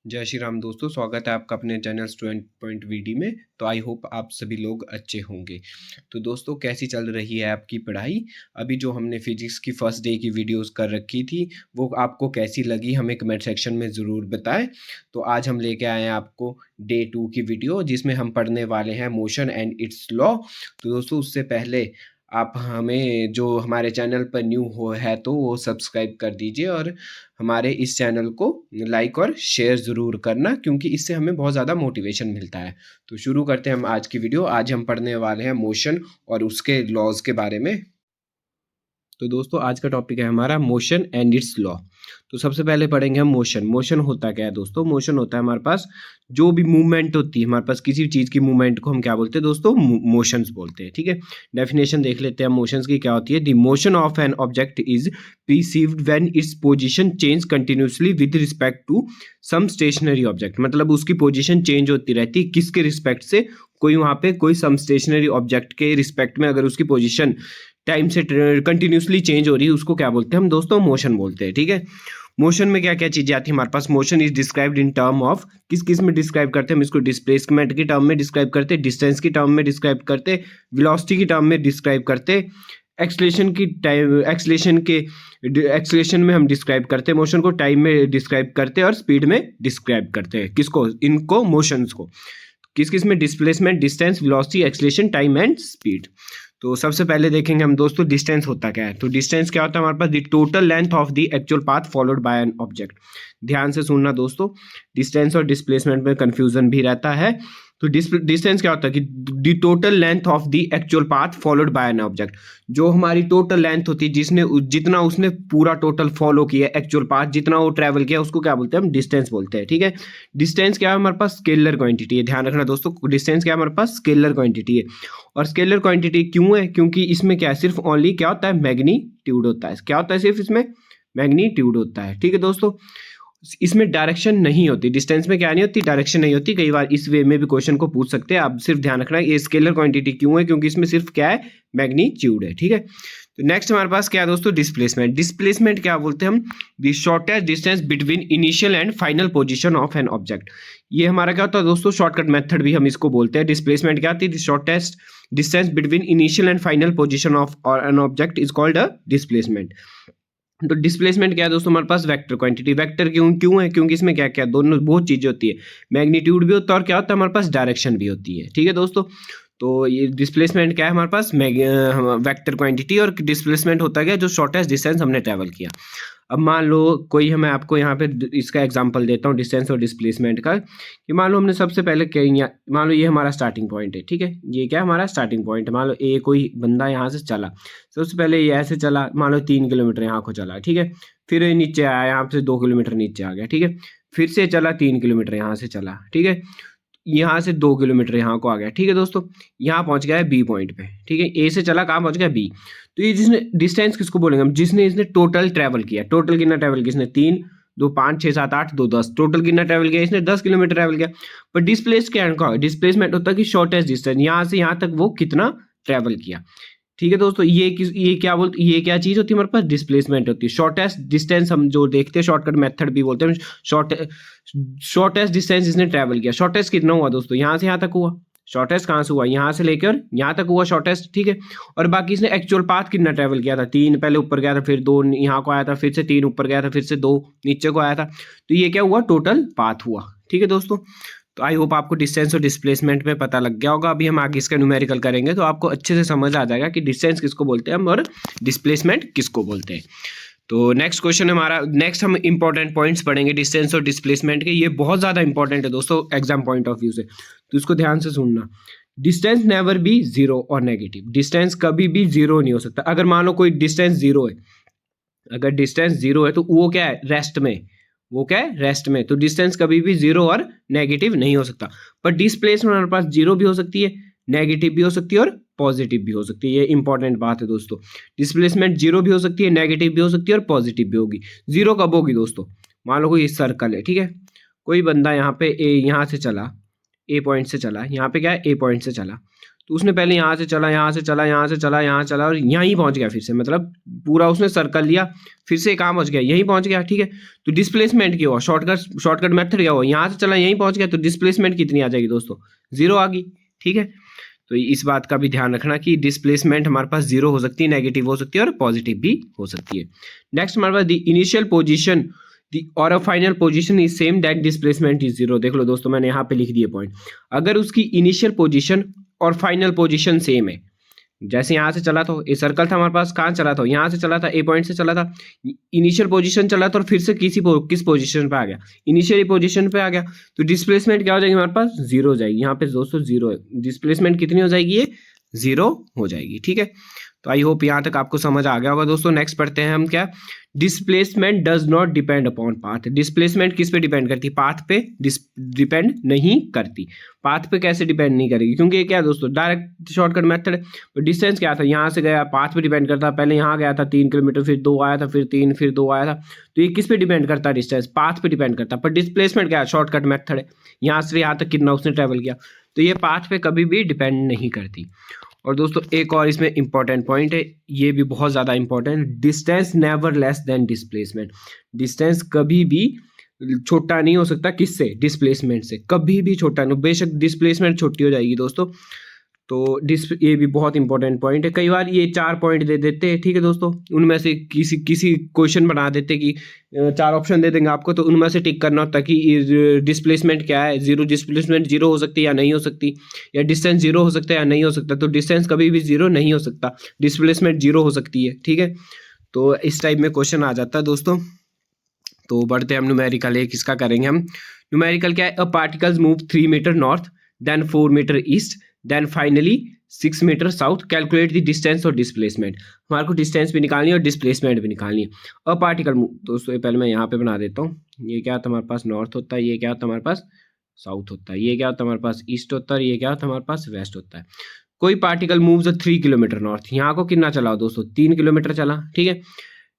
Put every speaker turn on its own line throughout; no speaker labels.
जय श्री राम दोस्तों, स्वागत है आपका अपने चैनल स्टूडेंट पॉइंट वीडी में। तो आई होप आप सभी लोग अच्छे होंगे। तो दोस्तों, कैसी चल रही है आपकी पढ़ाई? अभी जो हमने फिजिक्स की फर्स्ट डे की वीडियोस कर रखी थी, वो आपको कैसी लगी हमें कमेंट सेक्शन में ज़रूर बताएं। तो आज हम लेके आए हैं आपको डे 2 की वीडियो, जिसमें हम पढ़ने वाले हैं मोशन एंड इट्स लॉ। तो दोस्तों, उससे पहले आप हमें जो हमारे चैनल पर न्यू हो है तो वो सब्सक्राइब कर दीजिए और हमारे इस चैनल को लाइक और शेयर ज़रूर करना, क्योंकि इससे हमें बहुत ज़्यादा मोटिवेशन मिलता है। तो शुरू करते हैं हम आज की वीडियो। आज हम पढ़ने वाले हैं मोशन और उसके लॉज के बारे में। तो दोस्तों, आज का टॉपिक है हमारा मोशन एंड इट्स लॉ। तो सबसे पहले पढ़ेंगे हम मोशन। मोशन होता क्या है दोस्तों? मोशन होता है हमारे पास जो भी मूवमेंट होती है, हमारे पास किसी चीज़ की मूवमेंट को हम क्या बोलते हैं दोस्तों? मोशंस बोलते हैं। ठीक है, डेफिनेशन देख लेते हैं मोशंस की क्या होती है। The motion of an object is perceived when its position change continuously with respect to some stationary object। मतलब उसकी पोजीशन चेंज होती रहती है किसके रिस्पेक्ट से? कोई वहाँ पे कोई सम स्टेशनरी ऑब्जेक्ट के रिस्पेक्ट में अगर उसकी पोजीशन टाइम से कंटिन्यूसली चेंज हो रही है, उसको क्या बोलते हैं हम दोस्तों? मोशन बोलते हैं। ठीक है, मोशन में क्या क्या चीजें आती है हमारे पास? Motion is described in term of, किस किस में डिस्क्राइब करते हैं हम इसको? डिस्प्लेसमेंट की टर्म में डिस्क्राइब करते, डिस्टेंस की टर्म में डिस्क्राइब करते, वेलोसिटी की टर्म में डिस्क्राइब करते, एक्सलेशन की टाइम एक्सलेशन में हम डिस्क्राइब करते हैं मोशन को, टाइम में डिस्क्राइब करते हैं और स्पीड में डिस्क्राइब करते हैं। किसको? इनको मोशंस को। किस किस में? Displacement, distance, velocity, acceleration, time and speed. तो सबसे पहले देखेंगे हम दोस्तों डिस्टेंस होता क्या है। तो डिस्टेंस क्या होता है हमारे पास? The total length of the actual path followed by an object. ध्यान से सुनना दोस्तों, डिस्टेंस और डिस्प्लेसमेंट में कंफ्यूजन भी रहता है। तो डिस्टेंस क्या होता है कि the total length of the actual path followed by an object. जो हमारी टोटल लेंथ होती है, जितना उसने पूरा टोटल फॉलो किया, एक्चुअल पाथ जितना वो ट्रैवल किया, उसको क्या बोलते हैं हम? डिस्टेंस बोलते हैं। ठीक है, डिस्टेंस क्या है हमारे पास? स्केलर क्वांटिटी है। ध्यान रखना दोस्तों, डिस्टेंस क्या है हमारे पास? स्केलर क्वांटिटी है। और स्केलर क्वांटिटी क्यों है? क्योंकि इसमें क्या है, सिर्फ ओनली क्या होता है? मैग्नीट्यूड होता है। क्या होता है? सिर्फ इसमें मैग्नीट्यूड होता है। ठीक है दोस्तों, इसमें डायरेक्शन नहीं होती। डिस्टेंस में क्या नहीं होती? डायरेक्शन नहीं होती। कई बार इस वे में भी क्वेश्चन को पूछ सकते हैं। आप सिर्फ ध्यान रखना ये स्केलर क्वांटिटी क्यों है, क्योंकि इसमें सिर्फ क्या है? मैग्नीट्यूड है। ठीक है, तो नेक्स्ट हमारे पास क्या है दोस्तों? डिस्प्लेसमेंट। डिस्प्लेसमेंट क्या बोलते हैं हम? The shortest distance between initial and final position of an object. ये हमारा क्या होता है दोस्तों? शॉर्टकट मेथड भी हम इसको बोलते हैं। डिस्प्लेसमेंट क्या आती है? The shortest distance between initial and final position of an object is called a displacement. तो डिस्प्लेसमेंट क्या है दोस्तों? हमारे पास वेक्टर क्वांटिटी। वेक्टर क्यों है? क्योंकि इसमें क्या क्या दोनों बहुत चीजें होती है। मैग्नीट्यूड भी होता है और क्या होता है हमारे पास? डायरेक्शन भी होती है। ठीक है दोस्तों, तो ये डिस्प्लेसमेंट क्या है हमारे पास? Vector quantity. और डिस्प्लेसमेंट होता है जो शॉर्टेस्ट डिस्टेंस हमने ट्रेवल किया। अब मान लो कोई, मैं आपको यहाँ पे इसका एग्जांपल देता हूँ डिस्टेंस और डिस्प्लेसमेंट का। कि मान लो हमने सबसे पहले मान लो ये हमारा स्टार्टिंग पॉइंट है। ठीक है, ये क्या है हमारा स्टार्टिंग पॉइंट है। मान लो ए कोई बंदा यहाँ से चला, सबसे पहले ये ऐसे चला, मान लो 3 किलोमीटर यहाँ को चला। ठीक है, फिर ये नीचे आया, यहाँ से 2 किलोमीटर नीचे आ गया। ठीक है, फिर से चला 3 किलोमीटर यहाँ से चला। ठीक है, यहाँ से 2 किलोमीटर यहाँ को आ गया। ठीक है दोस्तों, यहाँ पहुंच गया है बी पॉइंट पे। ठीक है, ए से चला, कहाँ पहुंच गया? बी। तो ये जिसने डिस्टेंस किसको बोलेंगे हम? जिसने इसने टोटल ट्रैवल किया। टोटल कितना ट्रैवल किया इसने? 3 2 5 6 7 8 2 10। टोटल कितना ट्रैवल किया इसने? 10 किलोमीटर ट्रैवल किया। पर डिस्प्लेस क्या है? डिस्प्लेसमेंट होता है कि शॉर्टेस्ट डिस्टेंस, यहाँ से यहाँ तक वो कितना ट्रैवल किया। ठीक है दोस्तों, ये क्या बोलते, ये क्या चीज होती है हमारे पास? डिस्प्लेसमेंट होती है। शॉर्टेस्ट डिस्टेंस हम जो देखते हैं, शॉर्टकट मेथड भी बोलते हैं, शॉर्टेस्ट डिस्टेंस इसने ट्रैवल किया। शॉर्टेस्ट कितना हुआ दोस्तों? यहाँ से यहाँ तक हुआ। शॉर्टेस्ट कहाँ से हुआ? यहाँ से लेकर यहाँ तक हुआ शॉर्टेस्ट। ठीक है, और बाकी इसने एक्चुअल पाथ कितना ट्रैवल किया था? 3 पहले ऊपर गया था, फिर 2 यहाँ को आया था, फिर से 3 ऊपर गया था, फिर से 2 नीचे को आया था। तो ये क्या हुआ? टोटल पाथ हुआ। ठीक है दोस्तों, तो आई होप आपको डिस्टेंस और डिस्प्लेसमेंट में पता लग गया होगा। अभी हम आगे इसका न्यूमेरिकल करेंगे तो आपको अच्छे से समझ आ जाएगा कि डिस्टेंस किसको बोलते हैं हम और डिस्प्लेसमेंट किसको बोलते हैं। तो नेक्स्ट क्वेश्चन हमारा, नेक्स्ट हम इंपॉर्टेंट पॉइंट्स पढ़ेंगे डिस्टेंस और डिस्प्लेसमेंट के। ये बहुत ज़्यादा इंपॉर्टेंट है दोस्तों एग्जाम पॉइंट ऑफ व्यू से, तो इसको ध्यान से सुनना। डिस्टेंस नेवर बी जीरो और नेगेटिव। डिस्टेंस कभी भी जीरो नहीं हो सकता। अगर मान लो कोई डिस्टेंस जीरो है, अगर डिस्टेंस जीरो है तो वो क्या है? रेस्ट में। वो क्या है? रेस्ट में। तो डिस्टेंस कभी भी जीरो और नेगेटिव नहीं हो सकता। पर डिस्प्लेसमेंट हमारे पास जीरो भी हो सकती है, नेगेटिव भी हो सकती है और पॉजिटिव भी हो सकती है। ये इंपॉर्टेंट बात है दोस्तों। डिस्प्लेसमेंट जीरो भी हो सकती है, नेगेटिव भी हो सकती है और पॉजिटिव भी होगी। जीरो कब होगी दोस्तों? मान लो कोई सर्कल है। ठीक है, कोई बंदा यहाँ पे यहाँ से चला, ए पॉइंट से चला, यहाँ पे क्या है? ए पॉइंट से चला। तो उसने पहले यहाँ से चला, यहाँ से चला, यहाँ से चला, यहाँ चला और यहाँ ही पहुँच गया फिर से, मतलब पूरा उसने सर्कल लिया, फिर से कहाँ पहुँच गया, यहीं पहुँच गया, ठीक है। तो डिस्प्लेसमेंट क्या हुआ, शॉर्टकट मेथड क्या हुआ, यहाँ से चला यहीं पहुँच गया, तो डिस्प्लेसमेंट कितनी आ जाएगी दोस्तों, 0 आ गई, ठीक है। तो इस बात का भी ध्यान रखना कि डिस्प्लेसमेंट हमारे पास 0 हो सकती है, नेगेटिव हो सकती है और पॉजिटिव भी हो सकती है। नेक्स्ट हमारे पास द इनिशियल पोजीशन और a final position is same that displacement is 0। देख लो दोस्तों, मैंने यहाँ पे लिख दिए पॉइंट। अगर उसकी इनिशियल पोजीशन और फाइनल पोजीशन सेम है, जैसे यहाँ से चला था, ये सर्कल था हमारे पास, कहाँ चला था, यहाँ से चला था, ए पॉइंट से चला था, इनिशियल पोजीशन चला था और फिर से किस पोजीशन पे आ गया, इनिशियल पोजीशन पे आ गया, तो डिस्प्लेसमेंट क्या हो जाएगी हमारे पास, 0 हो जाएगी। यहाँ पे दोस्तों 0 है, डिस्प्लेसमेंट कितनी हो जाएगी, ये 0 हो जाएगी, ठीक है। तो आई होप यहाँ तक आपको समझ आ गया होगा दोस्तों। नेक्स्ट पढ़ते हैं हम क्या, displacement does not depend upon path. Displacement किस पे डिपेंड करती है, पाथ पे डिपेंड नहीं करती। पाथ पे कैसे डिपेंड नहीं करेगी, क्योंकि ये क्या है दोस्तों, डायरेक्ट शॉर्टकट मेथड है। डिस्टेंस क्या था, यहाँ से गया, पाथ पे डिपेंड करता है, पहले यहाँ गया था 3 किलोमीटर, फिर 2 आया था, फिर 3, फिर 2 आया था, तो ये किस पे डिपेंड करता है, डिस्टेंस, पाथ पे डिपेंड करता है। पर डिस्प्लेसमेंट क्या है, शॉर्टकट मेथड है, यहाँ से यहाँ तक कितना उसने ट्रेवल किया, तो ये पाथ पे कभी भी डिपेंड नहीं करती। और दोस्तों एक और इसमें इंपॉर्टेंट पॉइंट है, ये भी बहुत ज़्यादा important, distance never less than displacement. Distance कभी भी छोटा नहीं हो सकता, किससे, डिस्प्लेसमेंट से, कभी भी छोटा नहीं, बेशक डिस्प्लेसमेंट छोटी हो जाएगी दोस्तों। तो ये भी बहुत इंपॉर्टेंट पॉइंट है। कई बार ये 4 पॉइंट दे देते हैं, ठीक है दोस्तों, उनमें से किसी क्वेश्चन बना देते कि 4 ऑप्शन दे देंगे आपको, तो उनमें से टिक करना होता है कि डिस्प्लेसमेंट क्या है, 0 डिस्प्लेसमेंट 0 हो सकती है या नहीं हो सकती, या डिस्टेंस 0 हो सकता है या नहीं हो सकता। तो डिस्टेंस कभी भी 0 नहीं हो सकता, डिस्प्लेसमेंट 0 हो सकती है, ठीक है। तो इस टाइप में क्वेश्चन आ जाता है दोस्तों। तो बढ़ते हैं हम न्यूमेरिकल, एक इसका करेंगे हम। न्यूमेरिकल क्या है, a particles move 3 metre north, then 4 metre east, then finally 6 metre south, calculate the distance और डिस्प्लेसमेंट। हमारे को डिस्टेंस भी निकालनी है और डिस्प्लेसमेंट भी निकालनी है। अ पार्टिकल मूव, दोस्तों पहले मैं यहाँ पे बना देता हूँ, ये क्या होता है हमारे पास, नॉर्थ होता है, ये क्या होता है हमारे पास, साउथ होता है, ये क्या होता है हमारे पास, ईस्ट होता है, ये क्या होता है हमारे पास, वेस्ट होता है। कोई पार्टिकल मूव्स 3 किलोमीटर नॉर्थ, यहाँ को कितना चलाओ दोस्तों, 3 किलोमीटर चला, ठीक है।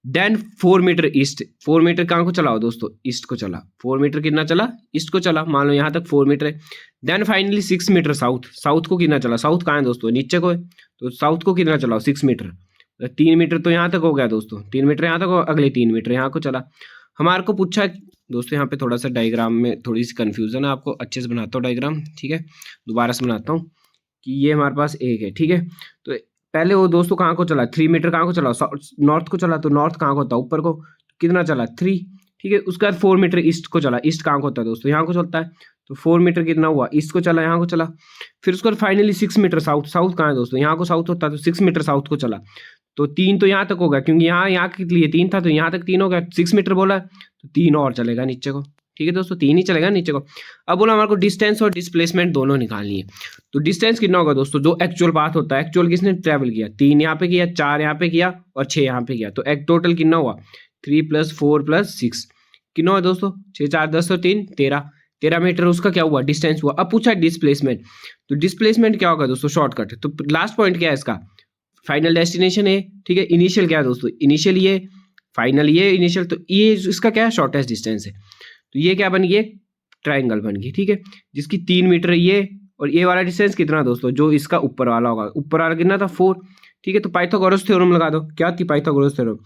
देन 4 मीटर ईस्ट, 4 मीटर कहाँ को चलाओ दोस्तों, ईस्ट को चला, 4 मीटर कितना चला, ईस्ट को चला, मान लो यहाँ तक 4 मीटर है। Then finally 6 metre south, south को कितना चला, साउथ कहाँ है दोस्तों, नीचे को है, तो साउथ को कितना चलाओ, 6 मीटर, 3 मीटर तो यहाँ तक हो गया दोस्तों, 3 मीटर यहाँ तक हो, अगले 3 मीटर यहाँ को चला। हमारे को पूछा दोस्तों, यहाँ पे थोड़ा सा डायग्राम में थोड़ी सी कन्फ्यूजन है, आपको अच्छे से बनाता हूँ डायग्राम, ठीक है, दोबारा से बनाता हूँ कि ये हमारे पास एक है, ठीक है। तो पहले वो दोस्तों कहाँ को चला, 3 मीटर कहाँ को चला, नॉर्थ को चला, तो नॉर्थ कहाँ को होता है, ऊपर को, कितना चला, 3, ठीक है। उसके बाद 4 मीटर ईस्ट को चला, ईस्ट कहाँ को होता है दोस्तों, यहाँ को चलता है, तो 4 मीटर कितना हुआ, ईस्ट को चला, यहाँ को चला। फिर उसके बाद फाइनली 6 मीटर साउथ, साउथ कहाँ है दोस्तों, यहाँ को साउथ होता है, तो 6 मीटर साउथ को चला, तो 3 तो यहाँ तक होगा, क्योंकि यहाँ के लिए 3 था, तो यहाँ तक 3 हो गया, 6 मीटर बोला, तो 3 और चलेगा नीचे को, ठीक है दोस्तों, 3 ही चलेगा नीचे को। अब बोला हमारे को डिस्टेंस और डिस्प्लेसमेंट दोनों निकालनी है। तो डिस्टेंस कितना होगा दोस्तों, जो एक्चुअल पाथ होता है, एक्चुअल किसने ट्रैवल किया, 3 यहाँ पे किया, 4 यहाँ पे किया और 6 यहाँ पे किया, तो एक टोटल कितना हुआ, 3 + 4 + 6 कितना हुआ दोस्तों, 6 4 10 और 3 13 मीटर उसका क्या हुआ, डिस्टेंस हुआ। अब पूछा डिस्प्लेसमेंट, तो डिस्प्लेसमेंट क्या होगा दोस्तों, शॉर्टकट, तो लास्ट पॉइंट क्या है इसका, फाइनल डेस्टिनेशन है, ठीक है। इनिशियल क्या है दोस्तों, इनिशियल ये, फाइनल ये, इनिशियल, तो ये इसका क्या है, शॉर्टेस्ट डिस्टेंस है। तो ये क्या बन गई, ट्राइंगल बन गई, ठीक है, जिसकी 3 मीटर है ये, और ये वाला डिस्टेंस कितना दोस्तों, जो इसका ऊपर वाला होगा, ऊपर वाला कितना था, 4, ठीक है। तो पाइथागोरस थ्योरम लगा दो, क्या थी पाइथागोरस थ्योरम,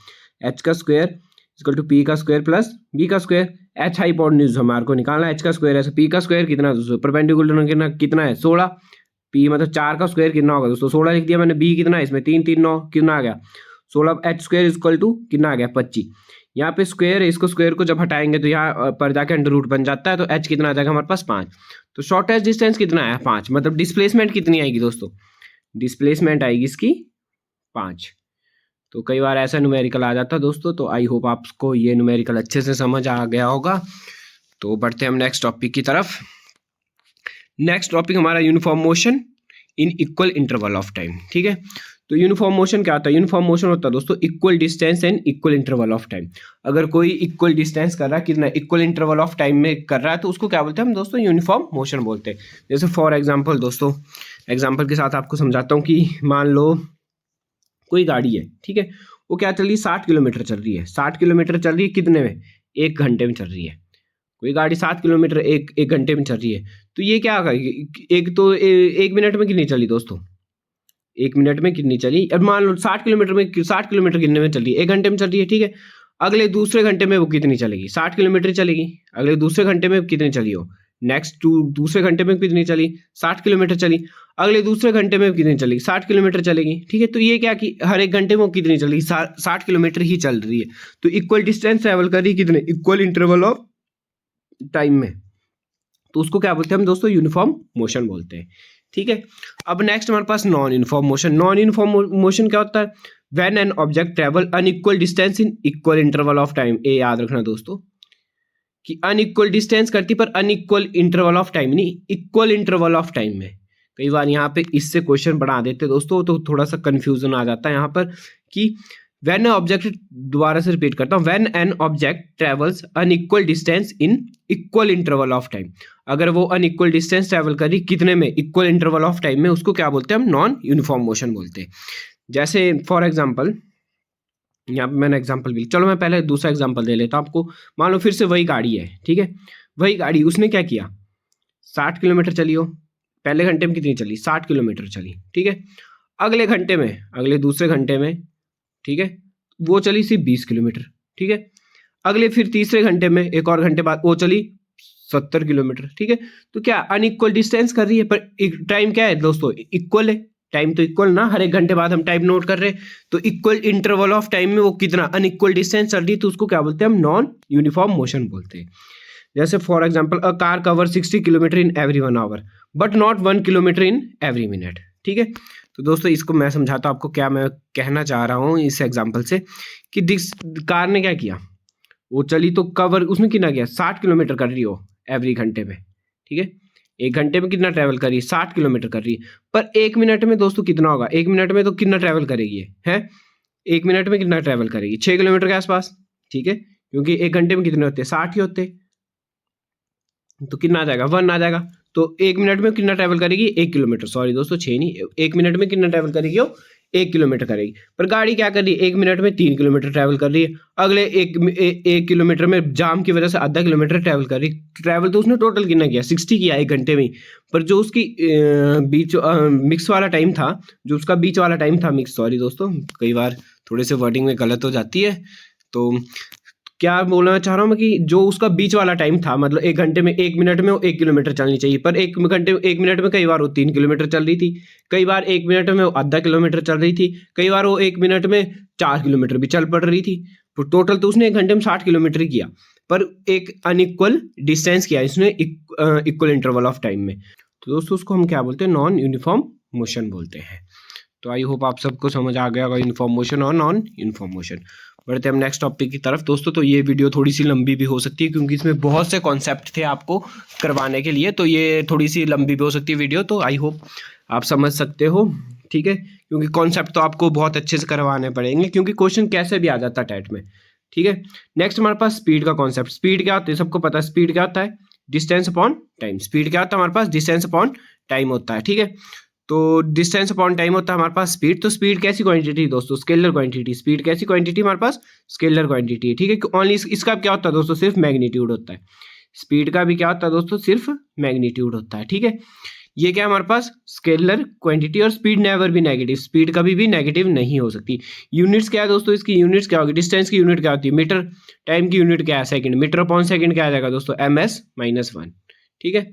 h का स्क्वायर = p का स्क्वायर प्लस b का स्क्वायर, h हाइपोटेन्यूज हमारे को निकालना है, h का स्क्वायर है, p का स्क्वायर कितना दोस्तों, परपेंडिकुलर कितना है 16, p मतलब 4 का स्क्वायर कितना होगा दोस्तों, 16 लिख दिया मैंने, b कितना है इसमें 3 3 9 कितना आ गया 16, h स्क्वायर = कितना आ गया 25। यहाँ पे स्क्वायर है, इसको स्क्वायर को जब हटाएंगे तो यहाँ पर जाके अंडर रूट बन जाता है, तो h कितना आ जाएगा हमारे पास 5। तो शॉर्टेस्ट डिस्टेंस कितना है 5, मतलब डिस्प्लेसमेंट कितनी आएगी दोस्तों, डिस्प्लेसमेंट आएगी इसकी 5। तो कई बार ऐसा न्यूमेरिकल आ जाता है दोस्तों। तो आई होप आपको ये न्यूमेरिकल अच्छे से समझ आ गया होगा। तो बढ़ते हैं हम नेक्स्ट टॉपिक की तरफ। नेक्स्ट टॉपिक हमारा uniform motion in equal interval of time, ठीक है। तो यूनिफॉर्म मोशन क्या होता है, यूनिफॉर्म मोशन होता है दोस्तों equal distance and equal interval of time. अगर कोई इक्वल डिस्टेंस कर रहा है, कितना इक्वल इंटरवल ऑफ टाइम में कर रहा है, तो उसको क्या बोलते हैं हम दोस्तों, यूनिफॉर्म मोशन बोलते हैं। जैसे फॉर एग्जांपल दोस्तों, एग्जांपल के साथ आपको समझाता हूँ कि मान लो कोई गाड़ी है, ठीक है, वो क्या चल रही है, 60 किलोमीटर चल रही है, 60 किलोमीटर चल रही है, कितने में, 1 घंटे में चल रही है। कोई गाड़ी 7 किलोमीटर एक घंटे में चल रही है, तो ये क्या होगा, एक मिनट में कितनी चली दोस्तों, एक मिनट में कितनी चली। अब मान लो 60 किलोमीटर कितने में चल रही है, एक घंटे में चल रही है, ठीक है। अगले दूसरे घंटे में वो कितनी चलेगी, 60 किलोमीटर चलेगी। अगले दूसरे घंटे में कितनी चली हो, नेक्स्ट दूसरे घंटे में कितनी चली, 60 किलोमीटर चली। अगले दूसरे घंटे में कितनी चलेगी, 60 किलोमीटर चलेगी, ठीक है। तो ये क्या कि हर एक घंटे में वो कितनी चलेगी, 60 किलोमीटर ही चल रही है। तो इक्वल डिस्टेंस ट्रेवल कर रही है कितने, इक्वल इंटरवल ऑफ टाइम में, तो उसको क्या बोलते हैं हम दोस्तों, यूनिफॉर्म मोशन बोलते हैं, ठीक है। अब नेक्स्ट हमारे पास non uniform motion. Non uniform motion क्या होता है, when an object travel unequal distance in equal interval of time. ये याद रखना दोस्तों कि अनइक्वल डिस्टेंस करती पर अनइक्वल इंटरवल ऑफ टाइम नहीं, इक्वल इंटरवल ऑफ टाइम में। कई बार यहाँ पे इससे क्वेश्चन बना देते दोस्तों, तो थोड़ा सा कंफ्यूजन आ जाता है यहाँ पर कि व्हेन ऑब्जेक्ट, दोबारा से रिपीट करता हूँ, when an object travels unequal distance in equal interval of time. अगर वो अनइक्वल डिस्टेंस ट्रेवल करी कितने में, इक्वल इंटरवल ऑफ टाइम में, उसको क्या बोलते हैं हम, नॉन यूनिफॉर्म मोशन बोलते हैं। जैसे फॉर एग्जाम्पल, यहाँ पे मैंने एग्जाम्पल भी, चलो मैं पहले दूसरा एग्जाम्पल दे लेता हूँ आपको। मान लो फिर से वही गाड़ी है, ठीक है, वही गाड़ी, उसने क्या किया, 60 किलोमीटर चली हो, पहले घंटे में कितनी चली, 60 किलोमीटर चली, ठीक है। अगले घंटे में, अगले दूसरे घंटे में, ठीक है, वो चली सिर्फ 20 किलोमीटर, ठीक है। अगले फिर तीसरे घंटे में, एक और घंटे बाद वो चली 70 किलोमीटर, ठीक है। तो क्या अनइक्वल डिस्टेंस कर रही है, पर टाइम क्या है दोस्तों, इक्वल है, टाइम तो इक्वल ना, हर एक घंटे बाद हम टाइम नोट कर रहे हैं, तो इक्वल इंटरवल ऑफ टाइम में वो कितना अनइक्वल डिस्टेंस चल रही है, तो उसको क्या बोलते हैं हम, नॉन यूनिफॉर्म मोशन बोलते हैं। जैसे for example, a car cover 60 kilometre in every 1 hour but not 1 kilometre in every minute, ठीक है। तो दोस्तों इसको मैं समझाता हूँ आपको, क्या मैं कहना चाह रहा हूँ इस एग्जाम्पल से, कि कार ने क्या किया, वो चली तो कवर उसमें कितना गया, 60 किलोमीटर कर रही हो एवरी घंटे में, ठीक है। एक घंटे में कितना ट्रैवल कर रही है, 60 किलोमीटर कर रही है। पर एक मिनट में दोस्तों कितना होगा, एक मिनट में तो कितना ट्रैवल करेगी है, एक मिनट में कितना ट्रैवल करेगी, 6 किलोमीटर के आसपास, ठीक है, क्योंकि एक घंटे में कितने होते हैं, 60 ही होते, तो कितना आ जाएगा, 1 आ जाएगा। तो एक मिनट में कितना ट्रैवल करेगी, 1 किलोमीटर, सॉरी दोस्तों 6 नहीं, एक मिनट में कितना ट्रैवल करेगी वो, 1 किलोमीटर करेगी। पर गाड़ी क्या कर रही है, एक मिनट में 3 किलोमीटर ट्रैवल कर रही है। अगले एक किलोमीटर में जाम की वजह से आधा किलोमीटर ट्रैवल कर रही, ट्रैवल तो उसने टोटल कितना किया, 60 किया एक घंटे में। पर जो उसकी बीच मिक्स वाला टाइम था, जो उसका बीच वाला टाइम था, मिक्स, सॉरी दोस्तों कई बार थोड़े से वर्डिंग में गलत हो जाती है, तो क्या बोलना चाह रहा हूँ मैं कि जो उसका बीच वाला टाइम था, मतलब एक घंटे में, एक मिनट में वो 1 किलोमीटर चलनी चाहिए, पर एक मिनट में कई बार वो 3 किलोमीटर चल रही थी, कई बार एक मिनट में वो आधा किलोमीटर चल रही थी, कई बार वो एक मिनट में 4 किलोमीटर भी चल पड़ रही थी। तो टोटल तो उसने एक घंटे में 60 किलोमीटर ही किया, पर एक अनइक्वल डिस्टेंस किया इसने इक्वल इंटरवल ऑफ टाइम में। तो दोस्तों उसको हम क्या बोलते हैं, नॉन यूनिफॉर्म मोशन बोलते हैं। तो आई होप आप सबको समझ आ गया होगा यूनिफॉर्म मोशन और नॉन यूनिफॉर्म मोशन। बढ़ते हम नेक्स्ट टॉपिक की तरफ दोस्तों। तो ये वीडियो थोड़ी सी लंबी भी हो सकती है, क्योंकि इसमें बहुत से कॉन्सेप्ट थे आपको करवाने के लिए, तो ये थोड़ी सी लंबी भी हो सकती है वीडियो, तो आई होप आप समझ सकते हो, ठीक है। क्योंकि कॉन्सेप्ट तो आपको बहुत अच्छे से करवाने पड़ेंगे, क्योंकि क्वेश्चन कैसे भी आ जाता है टैट में, ठीक है। नेक्स्ट हमारे पास स्पीड का कॉन्सेप्ट। स्पीड क्या होता है, सबको पता है स्पीड क्या होता है, डिस्टेंस अपॉन टाइम। स्पीड क्या होता है हमारे पास, डिस्टेंस अपॉन टाइम होता है, ठीक है। तो डिस्टेंस अपॉन टाइम होता है हमारे पास स्पीड। तो स्पीड कैसी क्वांटिटी दोस्तों, स्केलर क्वांटिटी। स्पीड कैसी क्वांटिटी हमारे पास, स्केलर क्वांटिटी, ठीक है। ओनली इसका क्या होता है दोस्तों, सिर्फ मैग्नीट्यूड होता है। स्पीड का भी क्या होता है दोस्तों, सिर्फ मैग्नीट्यूड होता है, ठीक है। ये क्या हमारे पास स्केलर क्वांटिटी, और स्पीड नेवर भी नेगेटिव, स्पीड कभी भी नेगेटिव नहीं हो सकती। यूनिट्स क्या है दोस्तों, इसकी यूनिट्स क्या होगी, डिस्टेंस की यूनिट क्या होती है, मीटर। टाइम की यूनिट क्या है, सेकंड। मीटर अपॉन सेकंड क्या आ जाएगा दोस्तों, ms-1, ठीक है।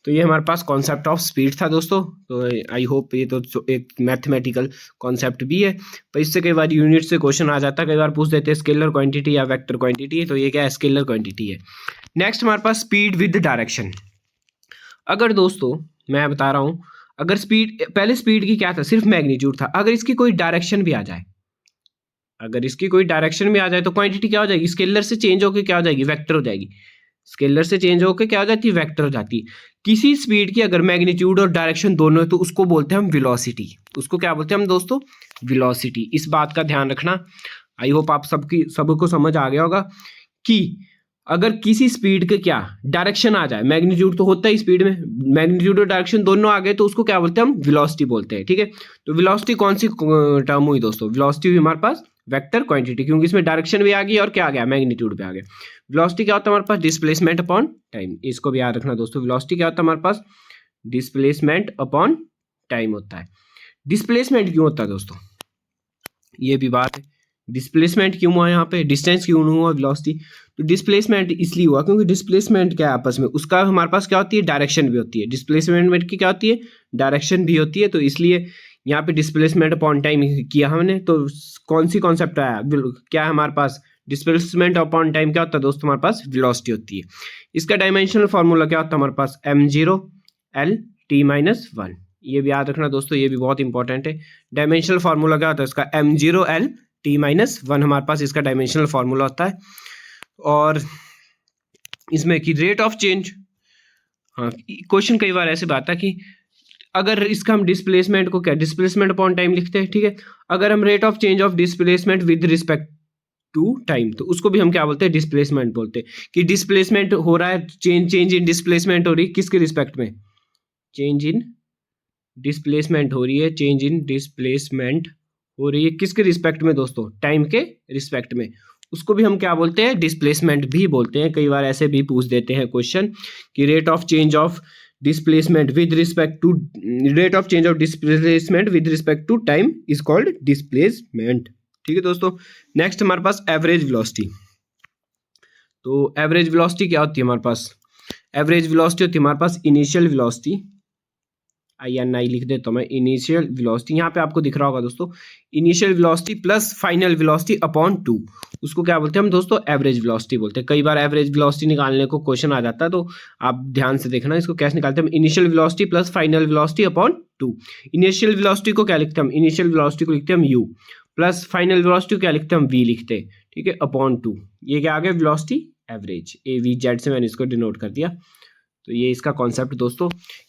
तो ये हमारे पास कॉन्सेप्ट ऑफ स्पीड था दोस्तों। तो आई होप ये तो एक मैथमेटिकल कॉन्सेप्ट भी है, पर इससे कई बार यूनिट से क्वेश्चन आ जाता है, कई बार पूछ देते हैं स्केलर क्वांटिटी या वेक्टर क्वांटिटी, तो ये क्या है, स्केलर क्वांटिटी है। नेक्स्ट हमारे पास स्पीड विद डायरेक्शन। अगर दोस्तों मैं बता रहा हूँ, अगर स्पीड, पहले स्पीड की क्या था, सिर्फ मैग्नीट्यूड था, अगर इसकी कोई डायरेक्शन भी आ जाए, अगर इसकी कोई डायरेक्शन भी आ जाए, तो क्वांटिटी क्या हो जाएगी, स्केलर से चेंज होकर क्या हो जाएगी, वेक्टर हो जाएगी। स्केलर से चेंज होकर क्या हो जाती है, वेक्टर हो जाती है। किसी स्पीड की अगर मैग्नीट्यूड और डायरेक्शन दोनों है, तो उसको बोलते हैं हम वेलोसिटी। उसको क्या बोलते हैं हम दोस्तों, वेलोसिटी। इस बात का ध्यान रखना। आई होप आप सबको समझ आ गया होगा कि अगर किसी स्पीड के क्या डायरेक्शन आ जाए, मैग्नीट्यूड तो होता है स्पीड में, मैग्नीट्यूड और डायरेक्शन दोनों आ गए तो उसको क्या बोलते हैं हम, वेलोसिटी बोलते हैं। ठीक है, तो वेलोसिटी कौन सी टर्म हुई दोस्तों, वेलोसिटी हुई हमारे पास वेक्टर क्वांटिटी, क्योंकि इसमें डायरेक्शन भी आ गई और क्या आ गया, मैग्नीट्यूड भी आ गया। वेलोसिटी क्या होता है हमारे पास, डिस्प्लेसमेंट अपॉन टाइम, इसको भी याद रखना दोस्तों। वेलोसिटी क्या होता है हमारे पास, डिस्प्लेसमेंट अपॉन टाइम होता है। डिस्प्लेसमेंट क्यों होता है दोस्तों, ये भी बात है, डिस्प्लेसमेंट क्यों हुआ यहाँ पे, डिस्टेंस क्यों नहीं हुआ वेलोसिटी, तो डिस्प्लेसमेंट इसलिए हुआ क्योंकि डिस्प्लेसमेंट क्या है आपस में, उसका हमारे पास क्या होती है, डायरेक्शन भी होती है, डिस्प्लेसमेंट की क्या होती है, डायरेक्शन भी होती है, तो इसलिए यहाँ पे डिस्प्लेसमेंट अपॉन टाइम किया हमने। तो कौन सी कॉन्सेप्ट आया, क्या है हमारे पास, डिस्प्लेसमेंट अपॉन टाइम क्या होता है दोस्तों, हमारे पास वेलोसिटी होती है। इसका डायमेंशनल फॉर्मूला क्या होता है हमारे पास, m0L_t-1, ये भी याद रखना दोस्तों, ये भी बहुत इंपॉर्टेंट है। डायमेंशनल फार्मूला क्या होता है इसका, m0L_t-1 हमारे पास इसका डायमेंशनल फार्मूला होता है। और इसमें कि रेट ऑफ चेंज, हाँ क्वेश्चन कई बार ऐसे आता है कि अगर इसका हम डिस्प्लेसमेंट को क्या, डिस्प्लेसमेंट अपॉन टाइम लिखते हैं। ठीक है, अगर हम rate of change of displacement with respect to time, तो उसको भी हम क्या बोलते हैं, डिस्प्लेसमेंट बोलते हैं। कि डिस्प्लेसमेंट हो रहा है, चेंज इन डिस्प्लेसमेंट हो रही है किसके रिस्पेक्ट में, चेंज इन डिस्प्लेसमेंट हो रही है, चेंज इन डिस्प्लेसमेंट हो रही है किसके रिस्पेक्ट में दोस्तों, टाइम के रिस्पेक्ट में, उसको भी हम क्या बोलते हैं, डिस्प्लेसमेंट भी बोलते हैं। कई बार ऐसे भी पूछ देते हैं क्वेश्चन कि rate of change of displacement with respect to, rate of change of displacement with respect to time is called displacement. ठीक है दोस्तों, नेक्स्ट हमारे पास एवरेज वेलोसिटी। तो एवरेज वेलोसिटी क्या होती है हमारे पास, एवरेज वेलोसिटी होती है हमारे पास इनिशियल वेलोसिटी, INI लिख देता हूं मैं, इनिशियल वेलोसिटी, यहाँ पे आपको दिख रहा होगा दोस्तों, initial velocity plus final velocity upon 2, उसको क्या बोलते हैं हम दोस्तों, एवरेज वेलोसिटी बोलते हैं। कई बार एवरेज वेलोसिटी निकालने को क्वेश्चन आ जाता है, तो आप ध्यान से देखना इसको कैसे निकालते हैं हम, initial velocity plus final velocity upon 2। Initial velocity को क्या लिखते हैं हम, इनिशियल वेलोसिटी को लिखते हैं हम u, प्लस फाइनल वेलोसिटी को क्या लिखते हैं हम, v लिखते हैं। ठीक है, अपॉन 2, ये क्या आ गया, वेलोसिटी एवरेज, AVZ से मैंने इसको डिनोट कर दिया। तो ये इसका कॉन्सेप्ट दोस्तों,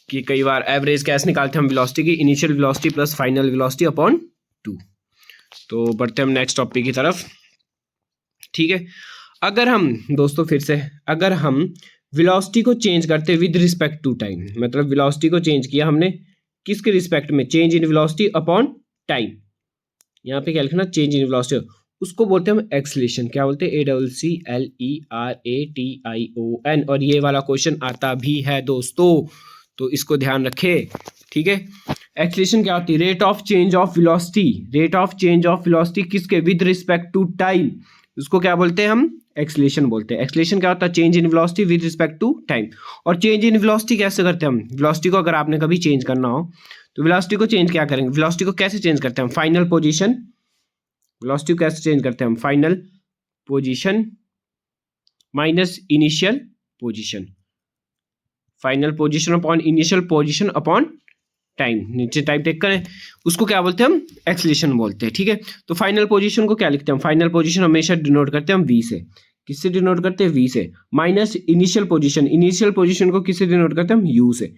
कि कई बार एवरेज कैसे निकालते हैं हम वेलोसिटी की, initial velocity plus final velocity upon 2। तो बढ़ते हैं हम नेक्स्ट टॉपिक की तरफ। ठीक है, अगर हम दोस्तों फिर से, अगर हम वेलोसिटी को चेंज करते विद रिस्पेक्ट टू टाइम, मतलब वेलोसिटी को चेंज किया हमने किसके रिस्पेक्ट में, change in velocity upon time, यहाँ पे क्या लिखना, चेंज इन वेलोसिटी, उसको बोलते हैं हम एक्सीलरेशन। क्या बोलते हैं, ACCLERATION, और ये वाला क्वेश्चन आता भी है दोस्तों, तो इसको ध्यान रखें। ठीक है, एक्सीलरेशन क्या होती है, rate of change of velocity, rate of change of velocity किसके, विद रिस्पेक्ट टू टाइम, उसको क्या बोलते हैं हम, एक्सीलरेशन बोलते हैं। एक्सीलरेशन क्या होता है, change in velocity with respect to time. और चेंज इन वेलोसिटी कैसे करते हैं हम, वेलोसिटी को अगर आपने कभी चेंज करना हो तो वेलोसिटी को चेंज क्या करेंगे, वेलोसिटी को कैसे चेंज करते हैं हम, फाइनल पोजीशन, वेलोसिटी को कैसे चेंज करते हैं हम, final position minus initial position, final position upon initial position upon time, नीचे टाइप टेक करें, उसको क्या बोलते हैं हम, एक्सीलरेशन बोलते हैं। ठीक है, तो फाइनल पोजीशन को क्या लिखते हैं हम, फाइनल पोजीशन हमेशा डिनोट करते हैं हम v से, किससे डिनोट करते हैं, v से, minus initial position, initial position को किससे डिनोट करते हैं हम, u से,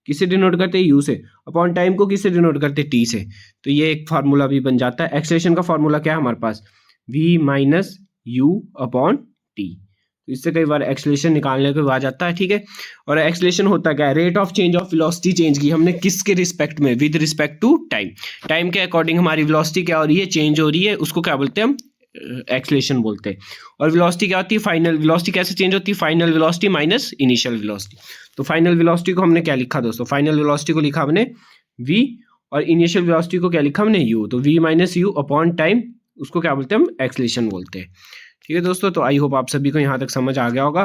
किससे डिनोट करते हैं, u से, अपॉन टाइम को किससे डिनोट करते हैं, t से। तो ये एक फार्मूला भी बन जाता है। एक्सीलरेशन का फार्मूला क्या है हमारे पास, v minus u upon t, तो इससे कई बार एक्सीलरेशन निकालने को आ जाता है। ठीक है, और एक्सीलरेशन होता क्या है, rate of change of velocity change की हमने किसके रिस्पेक्ट में, with respect to time, time के अकॉर्डिंग हमारी वेलोसिटी क्या हो रही है, चेंज हो रही है, उसको क्या बोलते हैं हम, एक्सीलरेशन बोलते हैं। और वेलोसिटी क्या होती है, फाइनल वेलोसिटी कैसे चेंज होती है, final velocity minus initial velocity. तो फाइनल वेलोसिटी को हमने क्या लिखा दोस्तों, फाइनल वेलोसिटी को लिखा हमने v, और इनिशियल वेलोसिटी को क्या लिखा हमने, u, तो v minus u upon time, उसको क्या बोलते हैं हम, एक्सीलरेशन बोलते हैं। ठीक है दोस्तों, तो आई होप आप सभी को यहाँ तक समझ आ गया होगा।